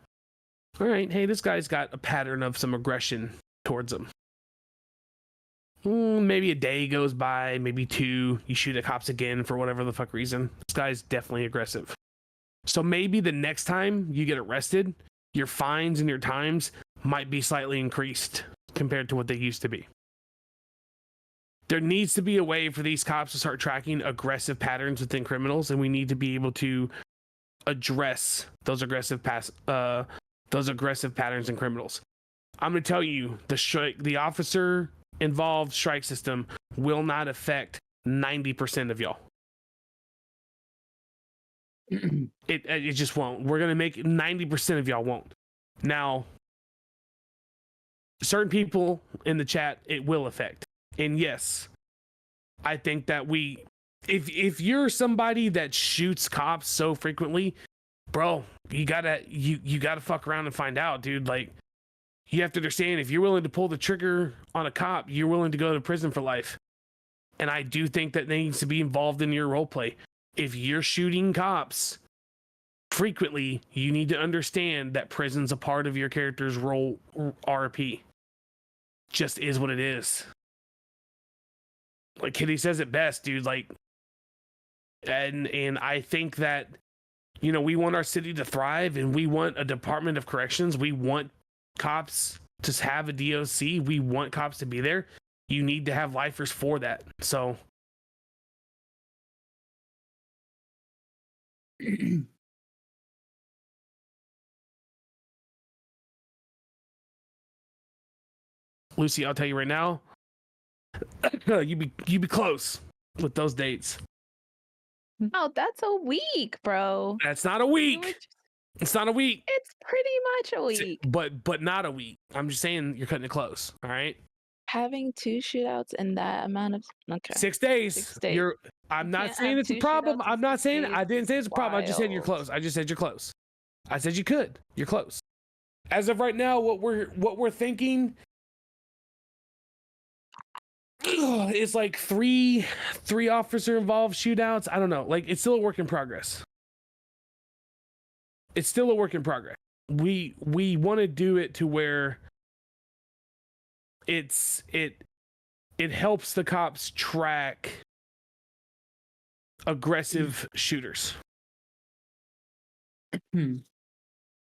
All right, hey, this guy's got a pattern of some aggression towards him. Maybe a day goes by, maybe 2, you shoot at cops again for whatever the fuck reason. This guy's definitely aggressive. So maybe the next time you get arrested, your fines and your times might be slightly increased compared to what they used to be. There needs to be a way for these cops to start tracking aggressive patterns within criminals, and we need to be able to address those aggressive those aggressive patterns and criminals. I'm going to tell you, the officer involved strike system will not affect 90% of y'all. It just won't. We're going to make 90% of y'all won't. Now, certain people in the chat, it will affect. And yes, I think that if you're somebody that shoots cops so frequently, bro, you gotta fuck around and find out, dude. Like, you have to understand, if you're willing to pull the trigger on a cop, you're willing to go to prison for life. And I do think that needs to be involved in your role play. If you're shooting cops frequently, you need to understand that prison's a part of your character's role RP. Just is what it is. Like Kitty says it best, dude. Like, and I think that, you know, we want our city to thrive, and we want a Department of Corrections. We want cops to have a DOC. We want cops to be there. You need to have lifers for that. So Lucy, I'll tell you right now, you be close with those dates. No, that's a week, bro. That's not a week. It's not a week. It's pretty much a week. But not a week. I'm just saying you're cutting it close. All right. Having 2 shootouts in that amount of 6 days. 6 days. I'm not can't saying have it's a 2 problem. shootouts in I'm not 6 saying days. I didn't say it's a problem. I just said you're Wild. close. I just said you're close. I said you could. You're close. As of right now, what we're thinking is like three officer involved shootouts. I don't know. Like, it's still a work in progress. It's still a work in progress. We want to do it to where it helps the cops track aggressive shooters.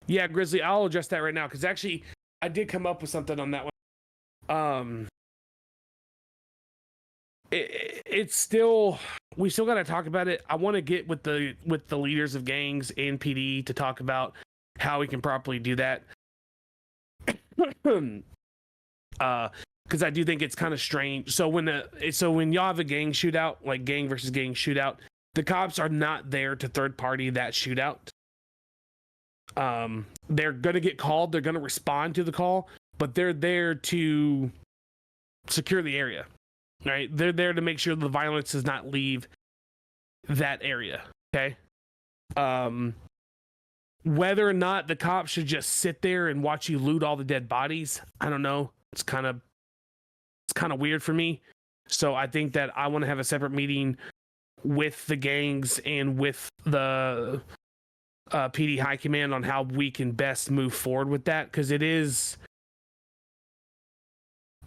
Yeah, Grizzly, I'll address that right now, because actually I did come up with something on that one. It's still, we still got to talk about it. I want to get with the leaders of gangs and PD to talk about how we can properly do that. Because I do think it's kind of strange. So when y'all have a gang shootout, like gang versus gang shootout, the cops are not there to third party that shootout. They're gonna get called. They're gonna respond to the call, but they're there to secure the area. Right? They're there to make sure the violence does not leave that area. Okay. Whether or not the cops should just sit there and watch you loot all the dead bodies, I don't know. It's kind of weird for me. So I think that I want to have a separate meeting with the gangs and with the PD High Command on how we can best move forward with that, because it is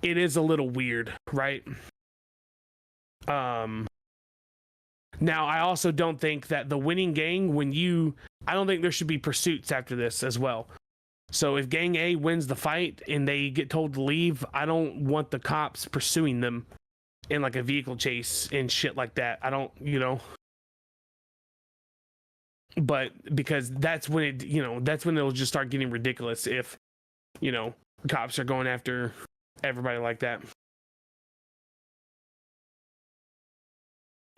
a little weird, right? Now, I also don't think that the winning gang, I don't think there should be pursuits after this as well. So if Gang A wins the fight and they get told to leave, I don't want the cops pursuing them in like a vehicle chase and shit like that. I don't, but because that's when it'll just start getting ridiculous if, cops are going after everybody like that.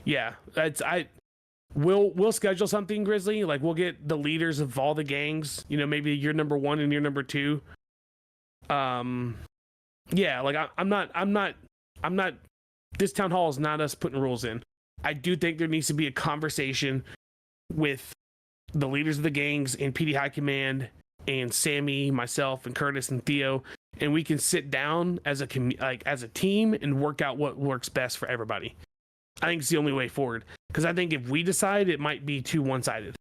Yeah, we'll schedule something, Grizzly. Like, we'll get the leaders of all the gangs, maybe you're number 1 and you're number 2. Yeah, like I'm not, this town hall is not us putting rules in. I do think there needs to be a conversation with the leaders of the gangs and PD High Command and Sammy, myself, and Curtis and Theo, and we can sit down as a team and work out what works best for everybody. I think it's the only way forward, because I think if we decide, it might be too one-sided.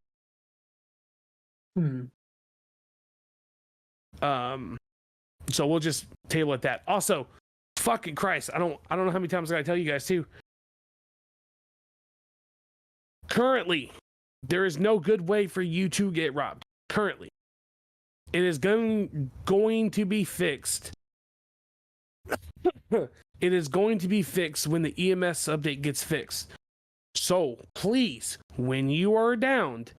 So we'll just table it that. Also, fucking Christ, I don't know how many times I gotta tell you guys too. Currently, there is no good way for you to get robbed. Currently, it is going to be fixed. It is going to be fixed when the EMS update gets fixed. So please, when you are downed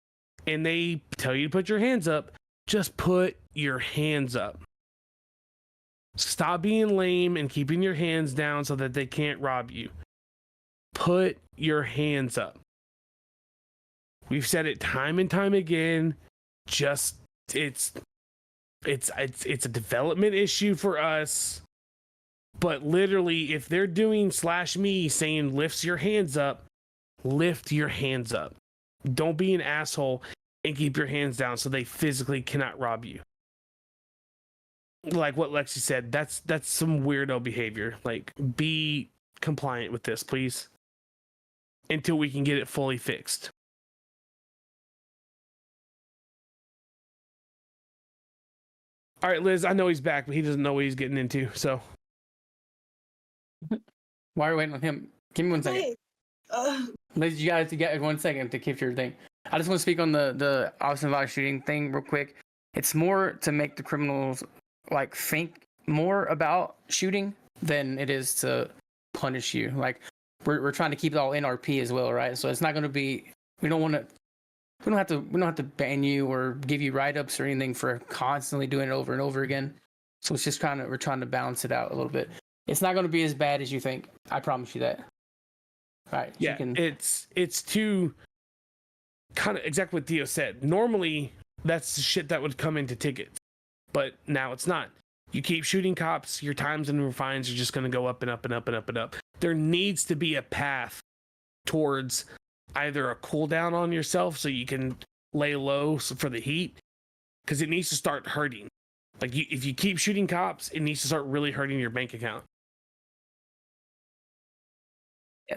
and they tell you to put your hands up, just put your hands up. Stop being lame and keeping your hands down so that they can't rob you. Put your hands up. We've said it time and time again. Just it's a development issue for us. But literally, if they're doing /me saying lifts your hands up, lift your hands up. Don't be an asshole and keep your hands down so they physically cannot rob you. Like what Lexi said, that's some weirdo behavior. Like, be compliant with this, please, until we can get it fully fixed. All right, Liz, I know he's back, but he doesn't know what he's getting into, so. Why are we waiting on him? Give me 1 second. Liz, you guys get 1 second to keep your thing. I just want to speak on the Austin Valley shooting thing real quick. It's more to make the criminals like think more about shooting than it is to punish you. Like we're trying to keep it all NRP as well, right? So it's not going to be. We don't have to ban you or give you write-ups or anything for constantly doing it over and over again. So it's just we're trying to balance it out a little bit. It's not going to be as bad as you think. I promise you that. All right. Yeah, it's too kind of exactly what Theo said. Normally, that's the shit that would come into tickets, but now it's not. You keep shooting cops, your times and fines are just going to go up and up and up and up and up. There needs to be a path towards either a cooldown on yourself so you can lay low for the heat, because it needs to start hurting. Like if you keep shooting cops, it needs to start really hurting your bank account. Yeah.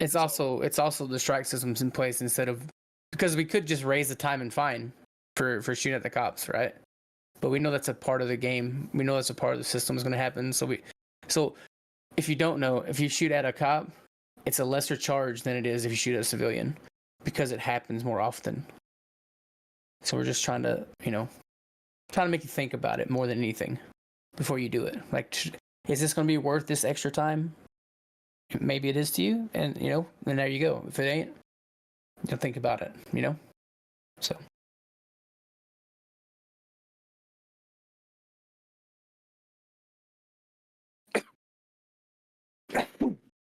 It's also the strike systems in place instead of, because we could just raise the time and fine for shooting at the cops, right? But we know that's a part of the game. We know that's a part of the system is going to happen. So if you don't know, if you shoot at a cop, it's a lesser charge than it is if you shoot at a civilian, because it happens more often. So we're just trying to make you think about it more than anything before you do it. Like, is this going to be worth this extra time? Maybe it is to you, and then there you go. If it ain't, you'll think about it, So.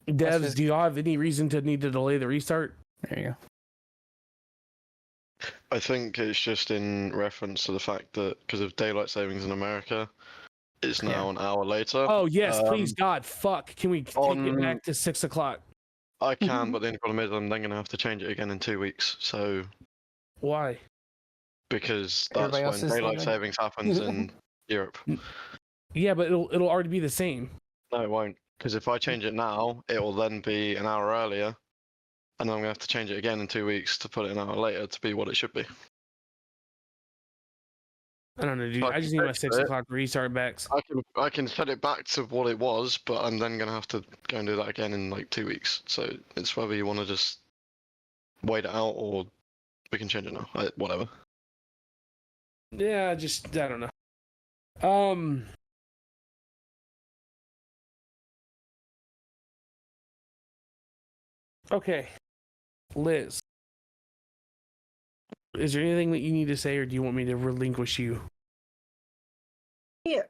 Devs, do you have any reason to need to delay the restart? There you go. I think it's just in reference to the fact that because of daylight savings in America, it's now an hour later. Oh yes, please God, fuck! Can we take it back to 6 o'clock? I can, but the only problem is I'm then going to have to change it again in 2 weeks. So why? Because that's when daylight savings happens in Europe. Yeah, but it'll already be the same. No, it won't. Because if I change it now, it will then be an hour earlier, and then I'm going to have to change it again in 2 weeks to put it an hour later to be what it should be. I don't know, dude. I just need my 6 o'clock restart backs. I can set it back to what it was, but I'm then going to have to go and do that again in like 2 weeks. So it's whether you want to just wait it out or we can change it now. Whatever. Yeah, I don't know. Okay, Liz, is there anything that you need to say, or do you want me to relinquish you? Yeah,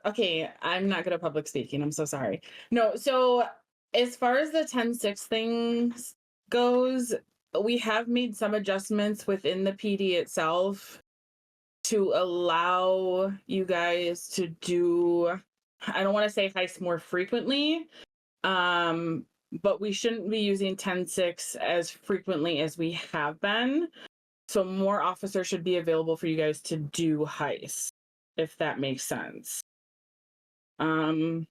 okay, I'm not good at public speaking. I'm so sorry. No, so as far as the 10-6 things goes, we have made some adjustments within the PD itself to allow you guys to do, I don't want to say heist more frequently, but we shouldn't be using 10-6 as frequently as we have been. So more officers should be available for you guys to do heists, if that makes sense. I'll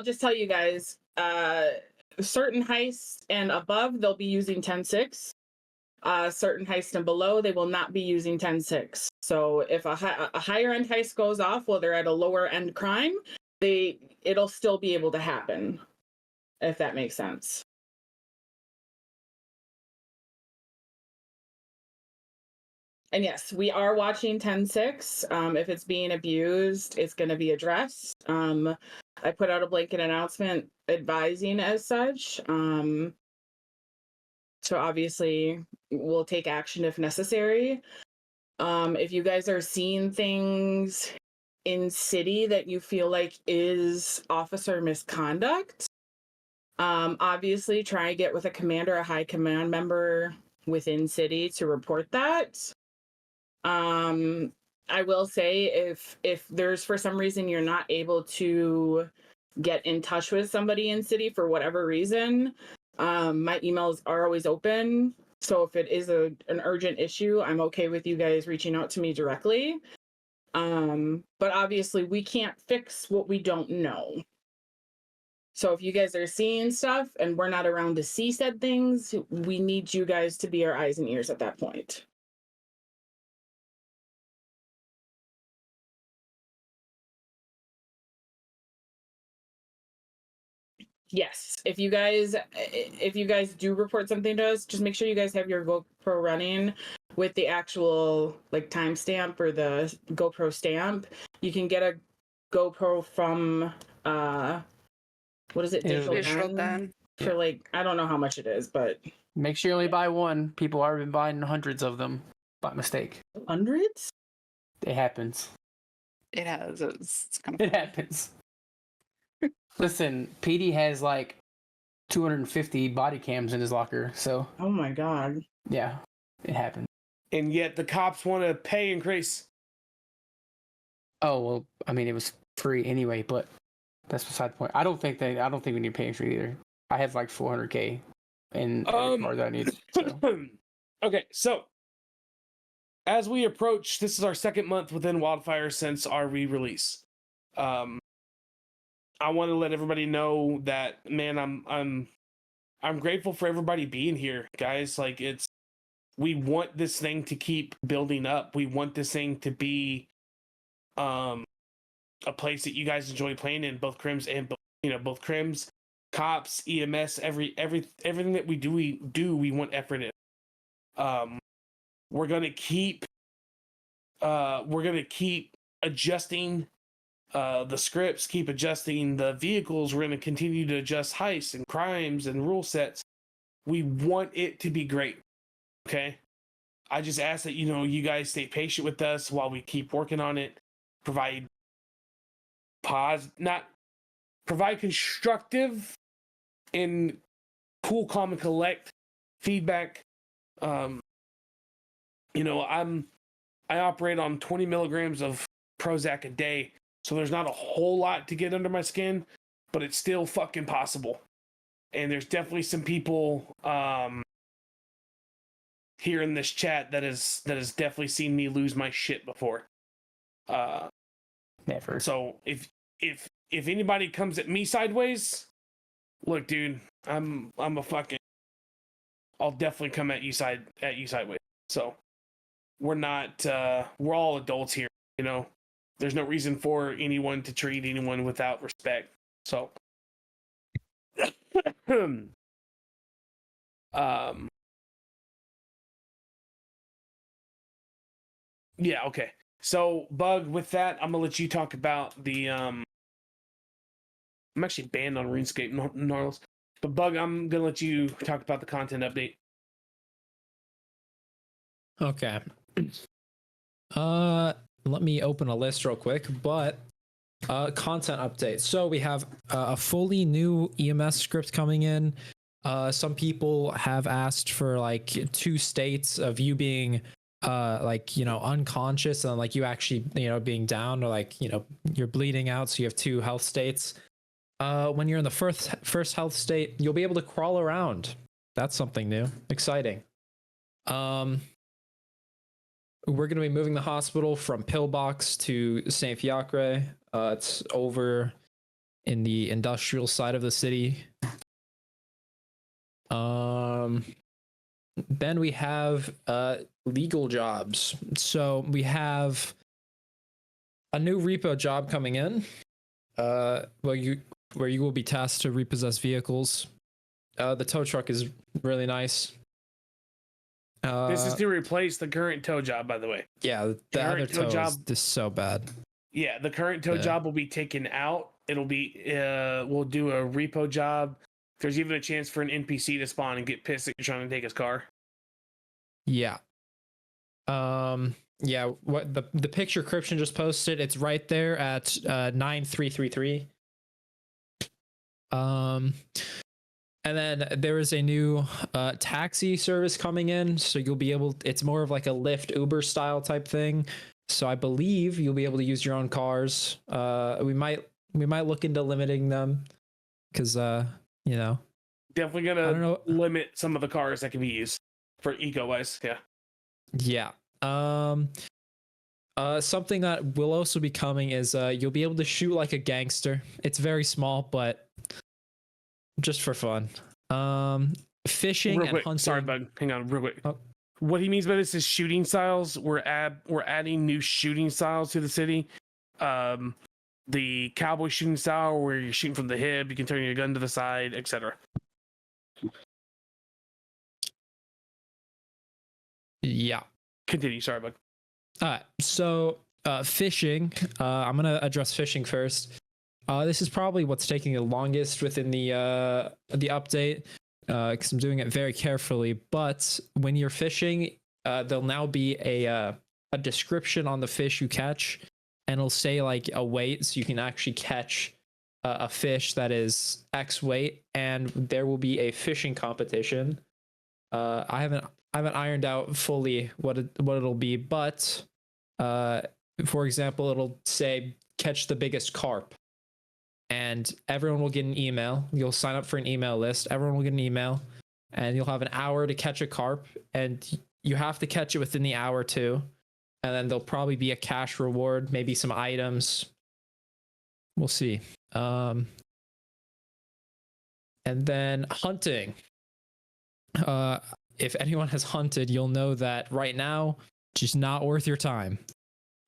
just tell you guys, certain heists and above, they'll be using 10-6. Certain heists and below, they will not be using 10-6. So if a higher end heist goes off while they're at a lower end crime, it'll still be able to happen, if that makes sense. And yes, we are watching 10-6. If it's being abused, it's going to be addressed. I put out a blanket announcement advising as such. So obviously we'll take action if necessary. If you guys are seeing things in city that you feel like is officer misconduct, obviously try and get with a commander, a high command member within city to report that. I will say if there's for some reason you're not able to get in touch with somebody in city for whatever reason, my emails are always open. So if it is an urgent issue, I'm okay with you guys reaching out to me directly. But obviously we can't fix what we don't know. So if you guys are seeing stuff and we're not around to see said things, we need you guys to be our eyes and ears at that point. Yes, if you guys do report something to us, just make sure you guys have your GoPro running with the actual like timestamp or the GoPro stamp. You can get a GoPro from what is it? Digital Den. For like, I don't know how much it is, but Make sure you only buy one. People have been buying hundreds of them by mistake. hundreds. It happens. It has. It's kind It happens. Listen, PD has like 250 body cams in his locker, so Oh my god. yeah, it happens. And yet the cops want to pay increase. Oh well, I mean it was free anyway, but that's beside the point. I don't think we need to pay free either. I have like 400K in car that I need. So. Okay, so as we approach, this is our second month within Wyldfire since our re-release. I want to let everybody know that, man, I'm grateful for everybody being here, guys. Like, we want this thing to keep building up. We want this thing to be a place that you guys enjoy playing in, both crims and both crims, cops, EMS, everything that we do, we want effort in. We're gonna keep adjusting the scripts, keep adjusting the vehicles. We're going to continue to adjust heists and crimes and rule sets. We want it to be great. Okay. I just ask that, you guys stay patient with us while we keep working on it. Provide constructive and cool, calm, and collect feedback. I operate on 20 milligrams of Prozac a day. So there's not a whole lot to get under my skin, but it's still fucking possible. And there's definitely some people here in this chat that has definitely seen me lose my shit before. Never. So if anybody comes at me sideways, look, dude, I'll definitely come at you sideways. So we're all adults here, There's no reason for anyone to treat anyone without respect. So, yeah, okay. So, Bug, with that, I'm gonna let you talk about the I'm actually banned on RuneScape, Gnarls. But Bug, I'm gonna let you talk about the content update. Okay. Let me open a list real quick, but content update. So we have a fully new EMS script coming in. Some people have asked for like 2 states of you being unconscious and like you actually being down, or like you're bleeding out, so you have 2 health states. When you're in the first health state, you'll be able to crawl around. That's something new, exciting. We're going to be moving the hospital from Pillbox to Saint Fiacre. It's over in the industrial side of the city. Then we have legal jobs. So we have a new repo job coming in, where you will be tasked to repossess vehicles. The tow truck is really nice. This is to replace the current tow job, by the way. Yeah, the other tow job is so bad. Yeah, the current tow job will be taken out, It'll be we'll do a repo job. There's even a chance for an NPC to spawn and get pissed that you're trying to take his car. Yeah. Yeah, what the picture Cryption just posted, it's right there at 9333. And then there is a new taxi service coming in, so you'll be able, it's more of like a Lyft Uber style type thing. So I believe you'll be able to use your own cars. We might look into limiting them because you know, Definitely gonna limit some of the cars that can be used for eco-wise. Yeah. Something that will also be coming is you'll be able to shoot like a gangster. It's very small, but just for fun. Fishing and hunting. Sorry, bug. Hang on, real quick. Oh. What he means by this is shooting styles. We're adding new shooting styles to the city. The cowboy shooting style, where you're shooting from the hip, you can turn your gun to the side, etc. Yeah. Continue. Sorry, bug. All right. So fishing. I'm gonna address fishing first. This is probably what's taking the longest within the update, because I'm doing it very carefully. But when you're fishing, there'll now be a description on the fish you catch, and it'll say like a weight, so you can actually catch a fish that is X weight, and there will be a fishing competition. I haven't ironed out fully what it'll be, but for example, it'll say catch the biggest carp. And everyone will get an email. You'll sign up for an email list. Everyone will get an email, and you'll have an hour to catch a carp, and you have to catch it within the hour too. And then there'll probably be a cash reward, maybe some items. We'll see. And then hunting. If anyone has hunted, you'll know that right now, just not worth your time.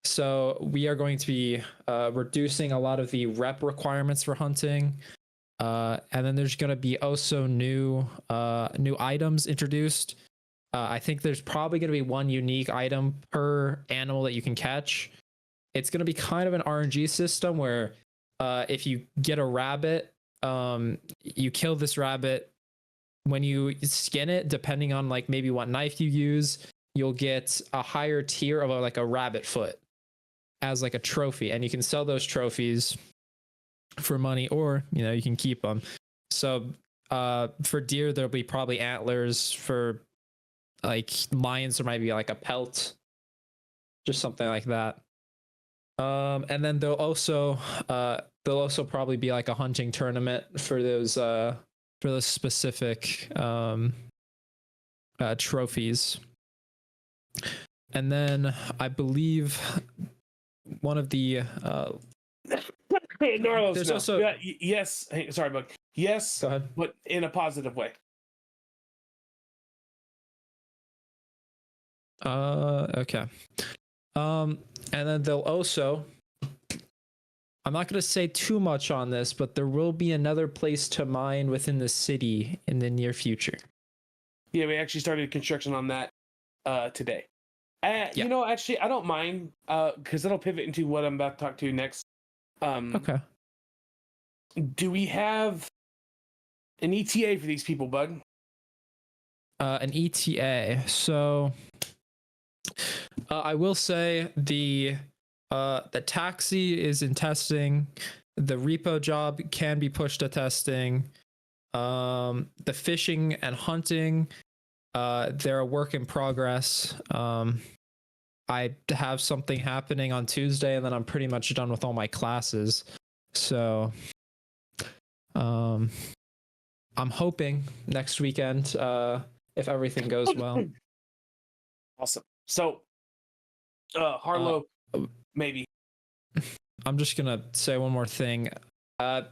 So we are going to be reducing a lot of the rep requirements for hunting, and then there's going to be also new items introduced. I think there's probably going to be one unique item per animal that you can catch. It's going to be kind of an RNG system where if you get a rabbit, you kill this rabbit. When you skin it, depending on like maybe what knife you use, you'll get a higher tier of like a rabbit foot as like a trophy, and you can sell those trophies for money, or you can keep them. So for deer, there'll be probably antlers. For like lions, there might be like a pelt, just something like that. And then there'll also probably be like a hunting tournament for those specific trophies. And then I believe one of the Hey, Norlos, there's no. also yes. Hey, sorry, bug. Yes, go ahead. but in a positive way. Okay. And then they'll also, I'm not going to say too much on this, but there will be another place to mine within the city in the near future. Yeah, we actually started construction on that today. Yeah. Actually, I don't mind because that'll pivot into what I'm about to talk to next. Okay. Do we have an ETA for these people, Bug? An ETA. So I will say the taxi is in testing. The repo job can be pushed to testing. The fishing and hunting, they're a work in progress. I have something happening on Tuesday, and then I'm pretty much done with all my classes. So I'm hoping next weekend, if everything goes well. Awesome. So Harlow, maybe. I'm just gonna say one more thing. I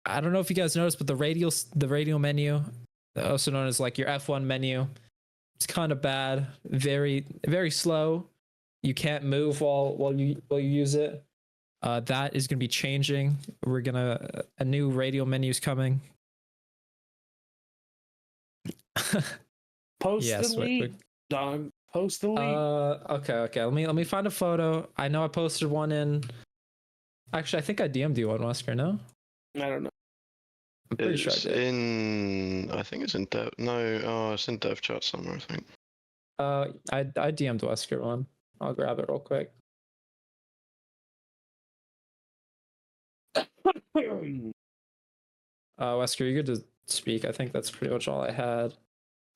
don't know if you guys noticed, but the radial menu, also known as like your F1 menu, it's kind of bad. Very, very slow. You can't move while you use it. That is gonna be changing. A new radial menu is coming. Post yes, the lead, dog. Post the lead. Okay. Let me find a photo. I know I posted one in Actually, I think I DM'd you on Wesker, no? I don't know. I'm pretty sure I It's did. in. I think it's in dev. No, it's in dev chat somewhere. I think. I DM'd Wesker one. I'll grab it real quick. Wesker, you good to speak? I think that's pretty much all I had.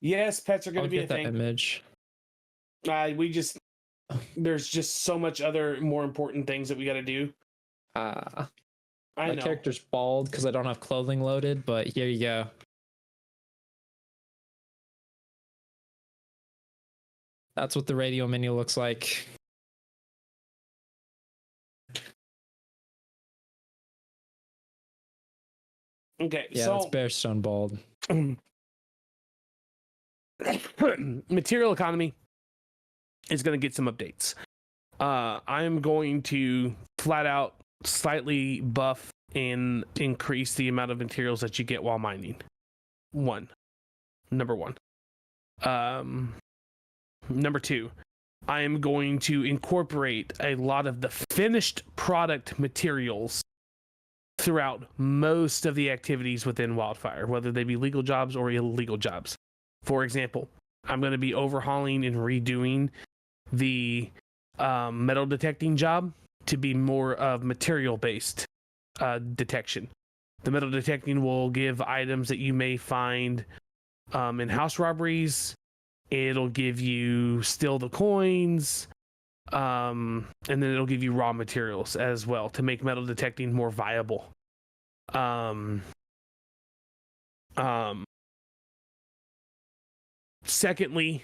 Yes, pets are going I'll to be a get that thing. image. There's just so much other more important things that we got to do. I I My know. character's bald because I don't have clothing loaded, but here you go. That's what the radio menu looks like. Okay, Yeah, so that's Bearstone bald. material economy is going to get some updates. I'm going to flat out slightly buff and increase the amount of materials that you get while mining. Number one. Number two, I am going to incorporate a lot of the finished product materials throughout most of the activities within Wyldfire, whether they be legal jobs or illegal jobs. For example, I'm going to be overhauling and redoing the metal detecting job to be more of material based detection. The metal detecting will give items that you may find in house robberies. It'll give you steal the coins, and then it'll give you raw materials as well to make metal detecting more viable. Secondly,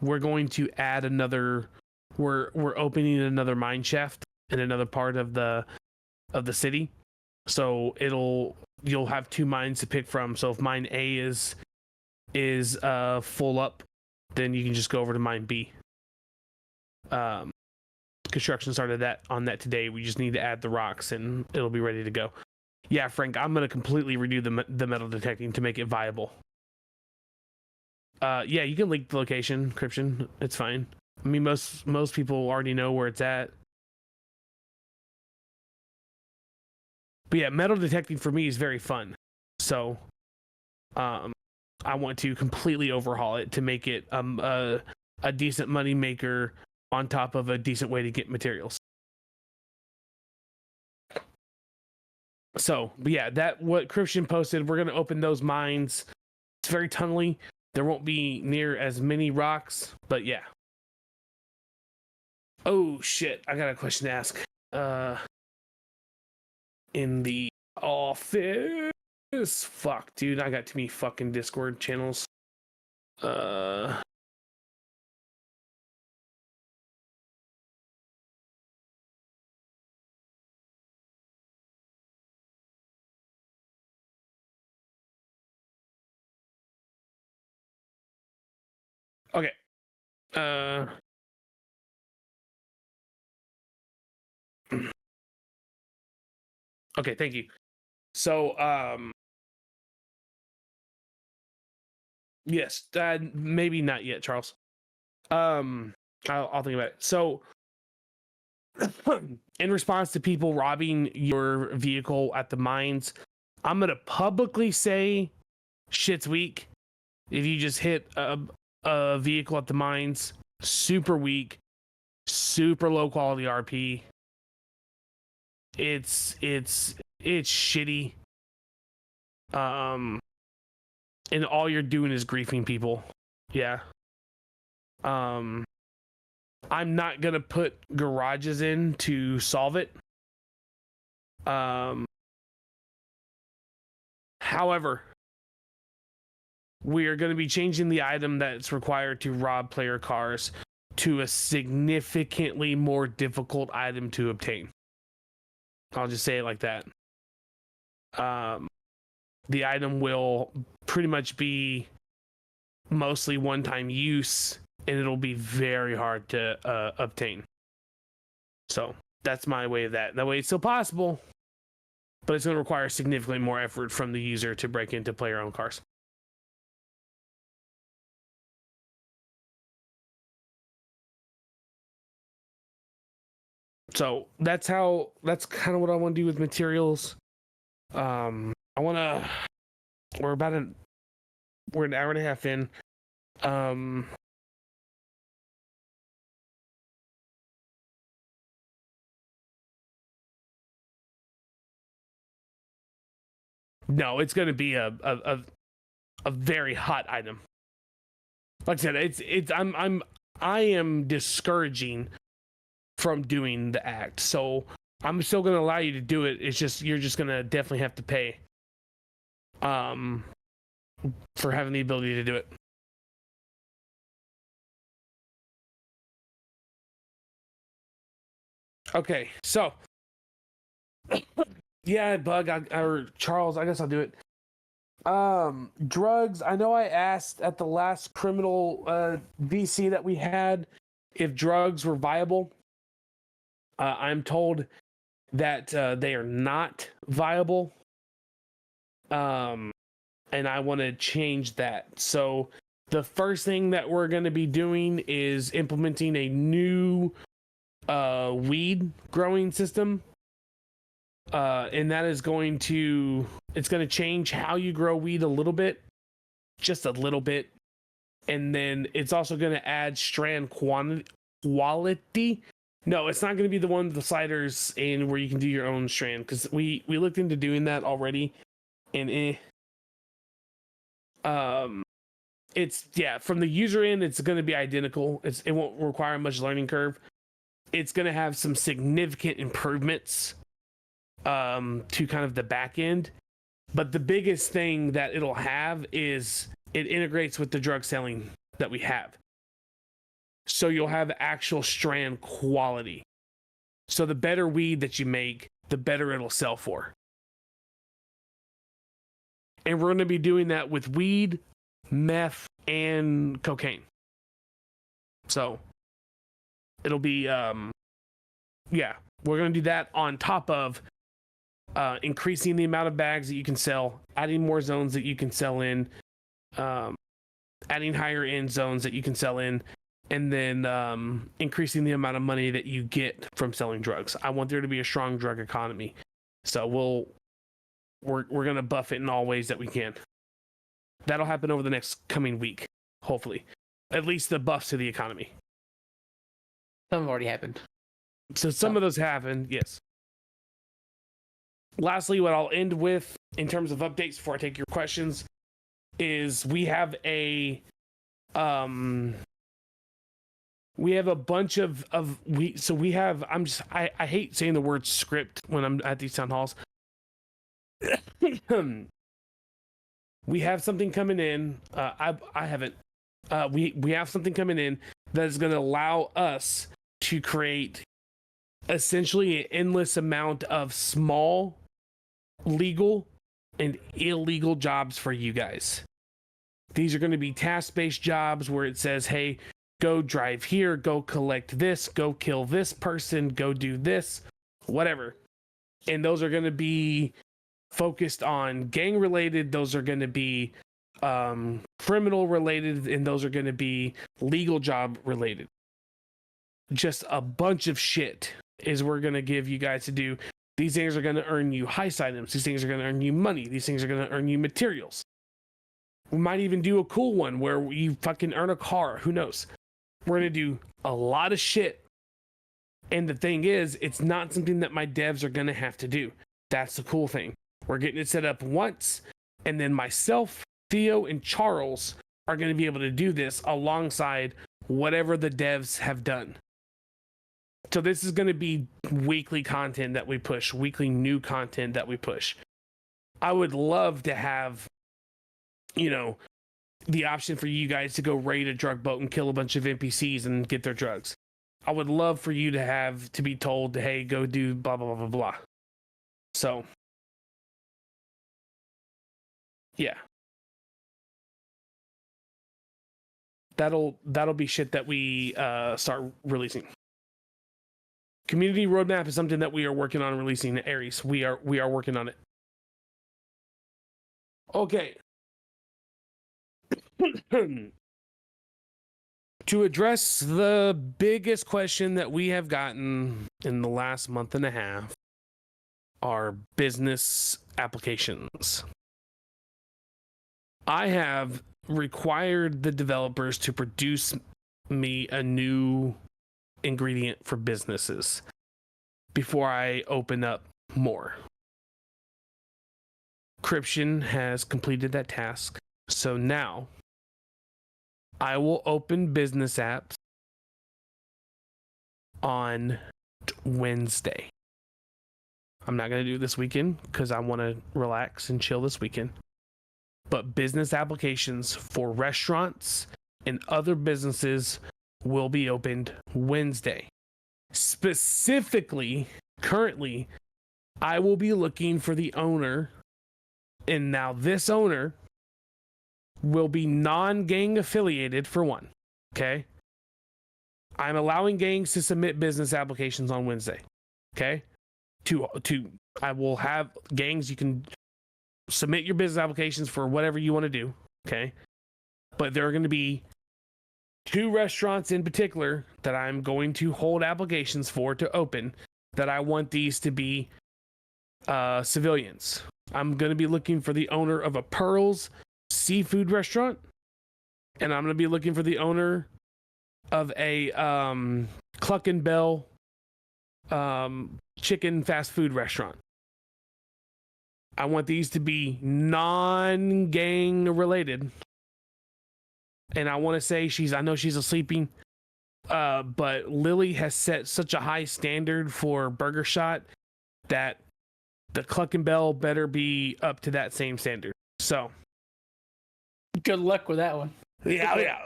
we're going to add another. We're opening another mine shaft in another part of the city, so you'll have two mines to pick from. So if mine A is full up, then you can just go over to mine B. Construction started on that today. We just need to add the rocks and it'll be ready to go. Yeah, Frank, I'm gonna completely redo the metal detecting to make it viable. Yeah, you can link the location, encryption. It's fine. I mean, most people already know where it's at. But yeah, metal detecting for me is very fun. So, I want to completely overhaul it to make it a decent money maker on top of a decent way to get materials. So, but yeah, that what Christian posted, we're gonna open those mines. It's very tunnely. There won't be near as many rocks, but yeah. Oh shit, I got a question to ask. In the office. Fuck, dude, I got too many fucking Discord channels. Okay. Okay, thank you. So, yes, maybe not yet, Charles. I'll think about it. So, in response to people robbing your vehicle at the mines, I'm gonna publicly say shit's weak. If you just hit a vehicle at the mines, super weak, super low quality RP. It's shitty. And all you're doing is griefing people. Yeah. I'm not gonna put garages in to solve it. However, we are going to be changing the item that's required to rob player cars to a significantly more difficult item to obtain. I'll just say it like that. The item will pretty much be mostly one-time use, and it'll be very hard to obtain. So that's my way of that. That way it's still possible, but it's going to require significantly more effort from the user to break into player-owned cars. So that's kind of what I want to do with materials. We're an hour and a half in. No, it's going to be a very hot item. Like I said, I am discouraging from doing the act. So I'm still going to allow you to do it. It's just you're just going to definitely have to pay for having the ability to do it. Okay, so yeah, Bug or Charles, I guess I'll do it. Drugs. I know I asked at the last criminal VC that we had if drugs were viable. I'm told that they are not viable. And I want to change that. So the first thing that we're going to be doing is implementing a new weed growing system. And that is going to change how you grow weed a little bit, just a little bit. And then it's also going to add strand quality. No, it's not going to be the one with the sliders and where you can do your own strand, because we looked into doing that already. And it's from the user end, it's going to be identical. It won't require much learning curve. It's going to have some significant improvements to kind of the back end, but the biggest thing that it'll have is it integrates with the drug selling that we have. So you'll have actual strand quality. So the better weed that you make, the better it'll sell for. And we're going to be doing that with weed, meth, and cocaine. So it'll be we're going to do that on top of increasing the amount of bags that you can sell, adding more zones that you can sell in, adding higher end zones that you can sell in, and then increasing the amount of money that you get from selling drugs. I want there to be a strong drug economy. So we're going to buff it in all ways that we can. That'll happen over the next coming week, hopefully. At least the buffs to the economy. Some have already happened. So some of those happened, yes. Lastly, what I'll end with in terms of updates before I take your questions is we have a bunch of I hate saying the word script when I'm at these town halls. We have something coming in. I haven't. We have something coming in that is going to allow us to create essentially an endless amount of small legal and illegal jobs for you guys. These are going to be task-based jobs where it says, hey, go drive here, go collect this, go kill this person, go do this, whatever. And those are going to be focused on gang related, those are going to be criminal related, and those are going to be legal job related. Just a bunch of shit is we're going to give you guys to do. These things are going to earn you heist items. These things are going to earn you money. These things are going to earn you materials. We might even do a cool one where you fucking earn a car. Who knows? We're going to do a lot of shit. And the thing is, it's not something that my devs are going to have to do. That's the cool thing. We're getting it set up once, and then myself, Theo, and Charles are going to be able to do this alongside whatever the devs have done. So this is going to be weekly content that we push, weekly new content that we push. I would love to have, the option for you guys to go raid a drug boat and kill a bunch of NPCs and get their drugs. I would love for you to be told, hey, go do blah, blah, blah, blah, blah. So, yeah. That'll be shit that we start releasing. Community roadmap is something that we are working on releasing. Aries, we are working on it. Okay. To address the biggest question that we have gotten in the last month and a half are business applications. I have required the developers to produce me a new ingredient for businesses before I open up more. Cryption has completed that task. So now I will open business apps on Wednesday. I'm not going to do it this weekend because I want to relax and chill this weekend. But business applications for restaurants and other businesses will be opened Wednesday. Specifically, currently, I will be looking for the owner. And now this owner will be non-gang affiliated for one. Okay. I'm allowing gangs to submit business applications on Wednesday. Okay. I will have gangs, you can submit your business applications for whatever you want to do. Okay. But there are going to be 2 restaurants in particular that I'm going to hold applications for to open, that I want these to be civilians. I'm going to be looking for the owner of a Pearls seafood restaurant, and I'm going to be looking for the owner of a Cluck and Bell chicken fast food restaurant. I want these to be non-gang related. And I want to say I know she's a sleeping, but Lily has set such a high standard for Burger Shot that the Cluck and Bell better be up to that same standard. So Good luck with that one. yeah.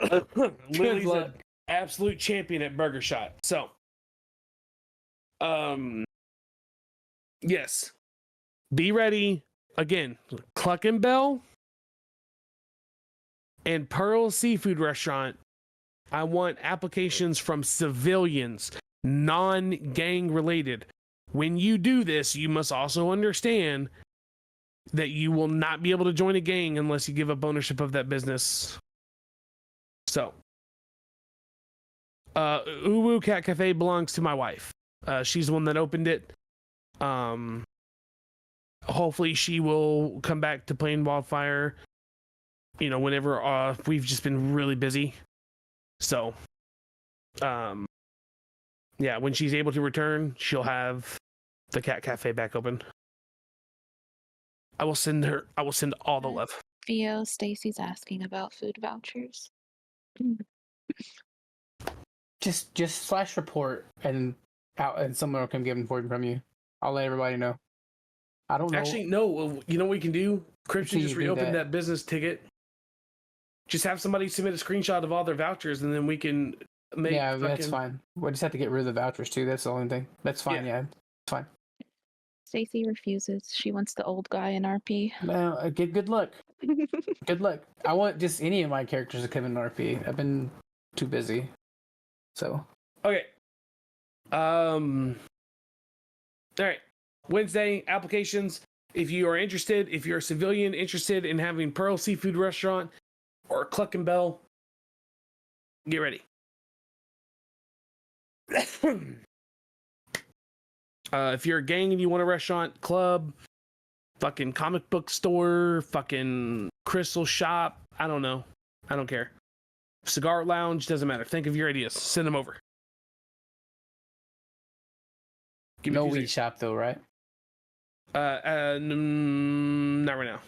Lily's luck. an absolute champion at Burger Shot. So, yes, be ready. Again, Cluck and Bell and Pearl Seafood Restaurant. I want applications from civilians, non-gang related. When you do this, you must also understand that you will not be able to join a gang unless you give up ownership of that business. So, Uwu Cat Cafe belongs to my wife. She's the one that opened it. Hopefully she will come back to playing Wyldfire, whenever we've just been really busy. So, yeah, when she's able to return, she'll have the Cat Cafe back open. I will send all the love. Theo, Stacy's asking about food vouchers. Just slash report and someone will come get them for you from you. I'll let everybody know. I don't know. Actually, no. You know what we can do? Cryption just do reopened that. that business ticket. Just have somebody submit a screenshot of all their vouchers, and then we can make. Yeah, that's fine. We just have to get rid of the vouchers too. That's the only thing. That's fine. Yeah, it's fine. Stacy refuses. She wants the old guy in RP. No, good luck. Good luck. I want just any of my characters to come in RP. I've been too busy. So. Okay. All right. Wednesday applications. If you are interested, if you're a civilian interested in having Pearl Seafood Restaurant or Cluck and Bell, get ready. If you're a gang and you want a restaurant, club, fucking comic book store, fucking crystal shop, I don't know. I don't care. Cigar lounge, doesn't matter. Think of your ideas. Send them over. Give me No 2 weed seconds. shop though, right? Not right now.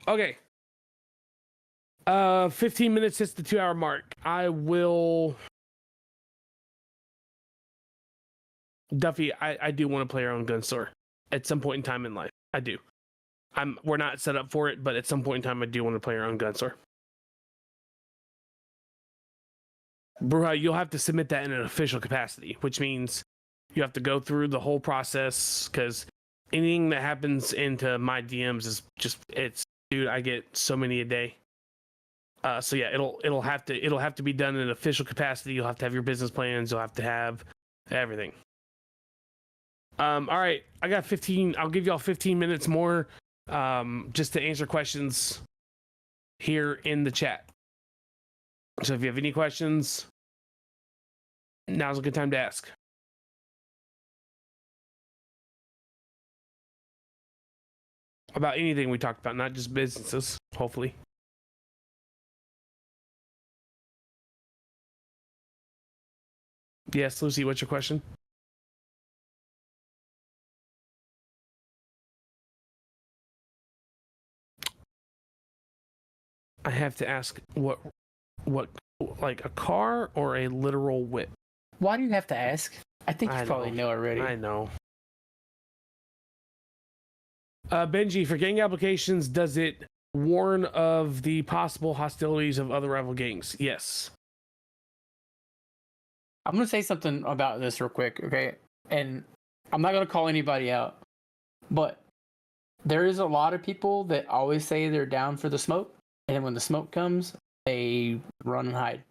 Okay. 15 minutes hits the 2-hour mark. I will. Duffy, I do want to play our own gun store at some point in time in life. I do. We're not set up for it, but at some point in time, I do want to play our own gun store. Bruh, you'll have to submit that in an official capacity, which means you have to go through the whole process, because anything that happens into my DMs is just, it's, dude, I get so many a day. So yeah, it'll have to be done in an official capacity. You'll have to have your business plans. You'll have to have everything. All right, I got 15. I'll give y'all 15 minutes more, just to answer questions here in the chat. So if you have any questions, now's a good time to ask. About anything we talked about, not just businesses, hopefully. Yes, Lucy, what's your question? I have to ask what, like a car or a literal whip? Why do you have to ask? I think you I probably know already. I know. Benji, for gang applications, does it warn of the possible hostilities of other rival gangs? Yes. I'm gonna say something about this real quick, okay? And I'm not gonna call anybody out, but there is a lot of people that always say they're down for the smoke, and then when the smoke comes, they run and hide,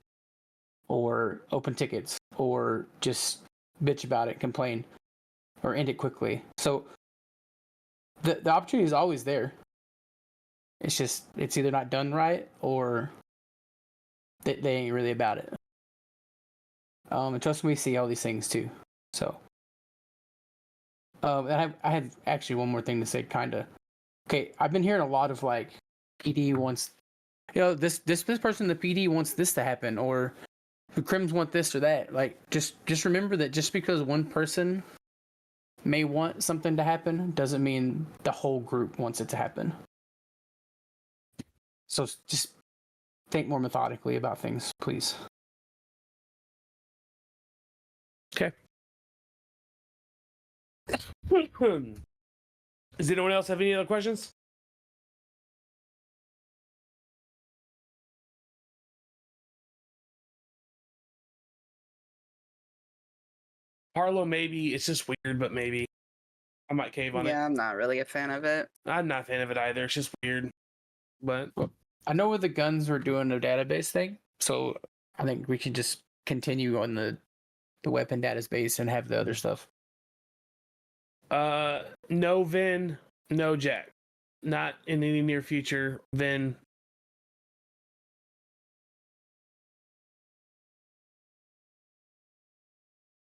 or open tickets, or just bitch about it, complain, or end it quickly. So the opportunity is always there. It's just, it's either not done right, or they ain't really about it. And trust me, we see all these things too. So, and I had actually one more thing to say, kinda. Okay, I've been hearing a lot of like, PD wants, this person in the PD wants this to happen, or the crims want this or that. Like, just remember that just because one person may want something to happen doesn't mean the whole group wants it to happen. So just think more methodically about things, please. Okay. Does anyone else have any other questions? Harlow, maybe. It's just weird, but maybe. I might cave on it. Yeah, I'm not really a fan of it. I'm not a fan of it either. It's just weird. But I know with the guns we're doing a database thing, so I think we can just continue on the weapon database and have the other stuff. no Vin, no Jack. Not in any near future. Vin.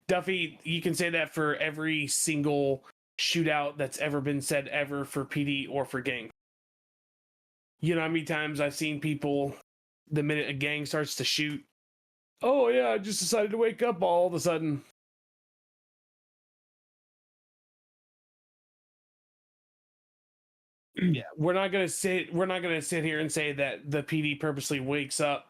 Duffy, you can say that for every single shootout that's ever been said ever for PD or for gang. You know how many times I've seen people, the minute a gang starts to shoot, oh yeah, I just decided to wake up all of a sudden. Yeah, we're not gonna sit here and say that the PD purposely wakes up.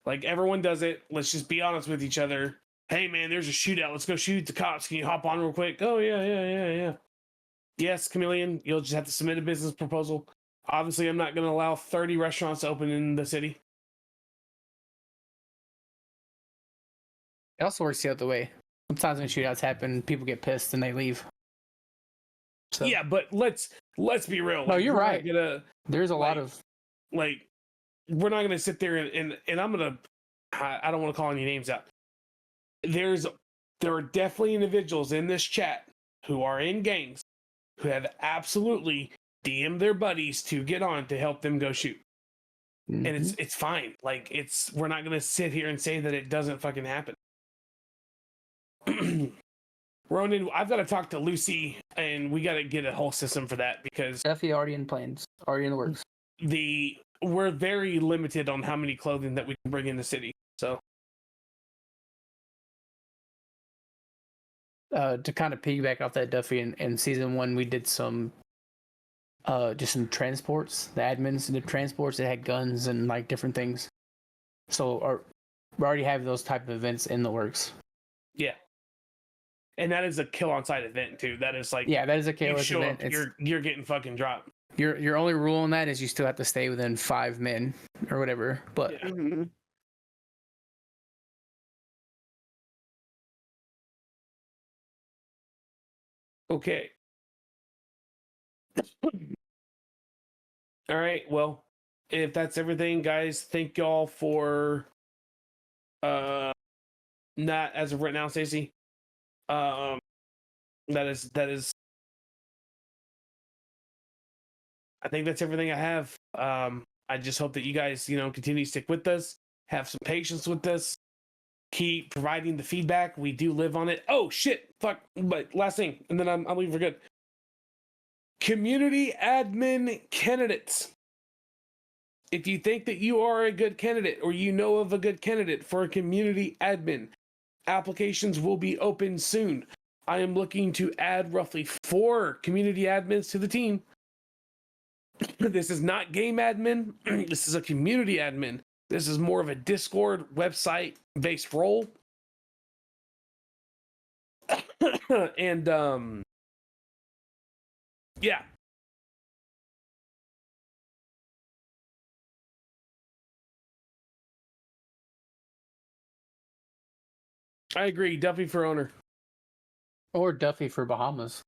Like, everyone does it. Let's just be honest with each other. Hey man, there's a shootout. Let's go shoot the cops. Can you hop on real quick? Oh yeah. Yes, Chameleon, you'll just have to submit a business proposal. Obviously, I'm not going to allow 30 restaurants to open in the city. It also works the other way. Sometimes when shootouts happen, people get pissed and they leave. So, yeah, but let's be real. No, you're right. There's a lot like, of like, we're not gonna sit there and I'm gonna, I don't want to call any names out. There are definitely individuals in this chat who are in gangs who have absolutely DM their buddies to get on to help them go shoot. Mm-hmm. And it's fine. Like, we're not gonna sit here and say that it doesn't fucking happen. Ronan, I've got to talk to Lucy, and we got to get a whole system for that, because definitely already in plans, already in the works. We're very limited on how many clothing that we can bring in the city. So, to kind of piggyback off that, Duffy, in season 1, we did some, just some transports. The admins did transports that had guns and like different things. So, we already have those type of events in the works. Yeah. And that is a kill on site event too. That is like, yeah, that is a kill event. You're getting fucking dropped. Your only rule on that is you still have to stay within 5 men or whatever. But yeah. Okay. All right. Well, if that's everything, guys, thank y'all for not as of right now, Stacey. That is I think that's everything I have. I just hope that you guys, continue to stick with us, have some patience with us, keep providing the feedback. We do live on it. Oh shit, fuck. But last thing, and then I'm leaving for good. Community admin candidates. If you think that you are a good candidate or you know of a good candidate for a community admin, applications will be open soon. I am looking to add roughly 4 community admins to the team. This is not game admin. This is a community admin. This is more of a Discord website based role. And yeah. I agree. Duffy for owner. Or Duffy for Bahamas.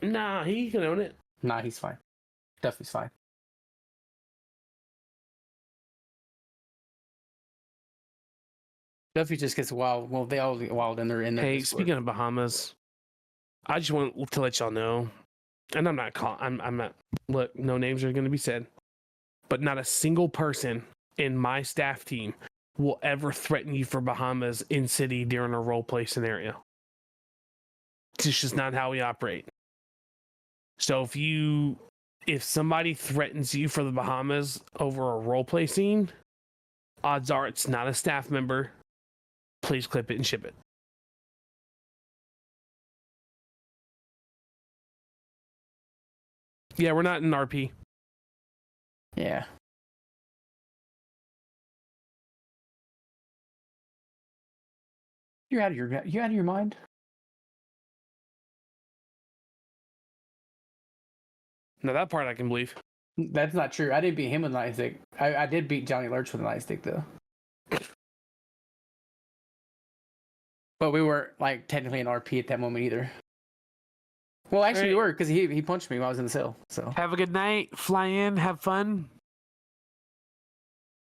Nah, he can own it. Nah, he's fine. Duffy's fine. Duffy just gets wild. Well, they all get wild in their Hey, Discord. speaking of Bahamas, I just want to let y'all know, and I'm not. Look, no names are going to be said, but not a single person in my staff team will ever threaten you for Bahamas in city during a role play scenario. It's just not how we operate. So if somebody threatens you for the Bahamas over a role play scene, odds are it's not a staff member. Please clip it and ship it. Yeah, we're not in RP. Yeah. You out of your mind? Now that part I can believe. That's not true. I didn't beat him with an nightstick. I did beat Johnny Lurch with a nightstick though. But we weren't like technically in RP at that moment either. Well, actually we were because he punched me while I was in the cell. So Have a good night. Fly in. Have fun.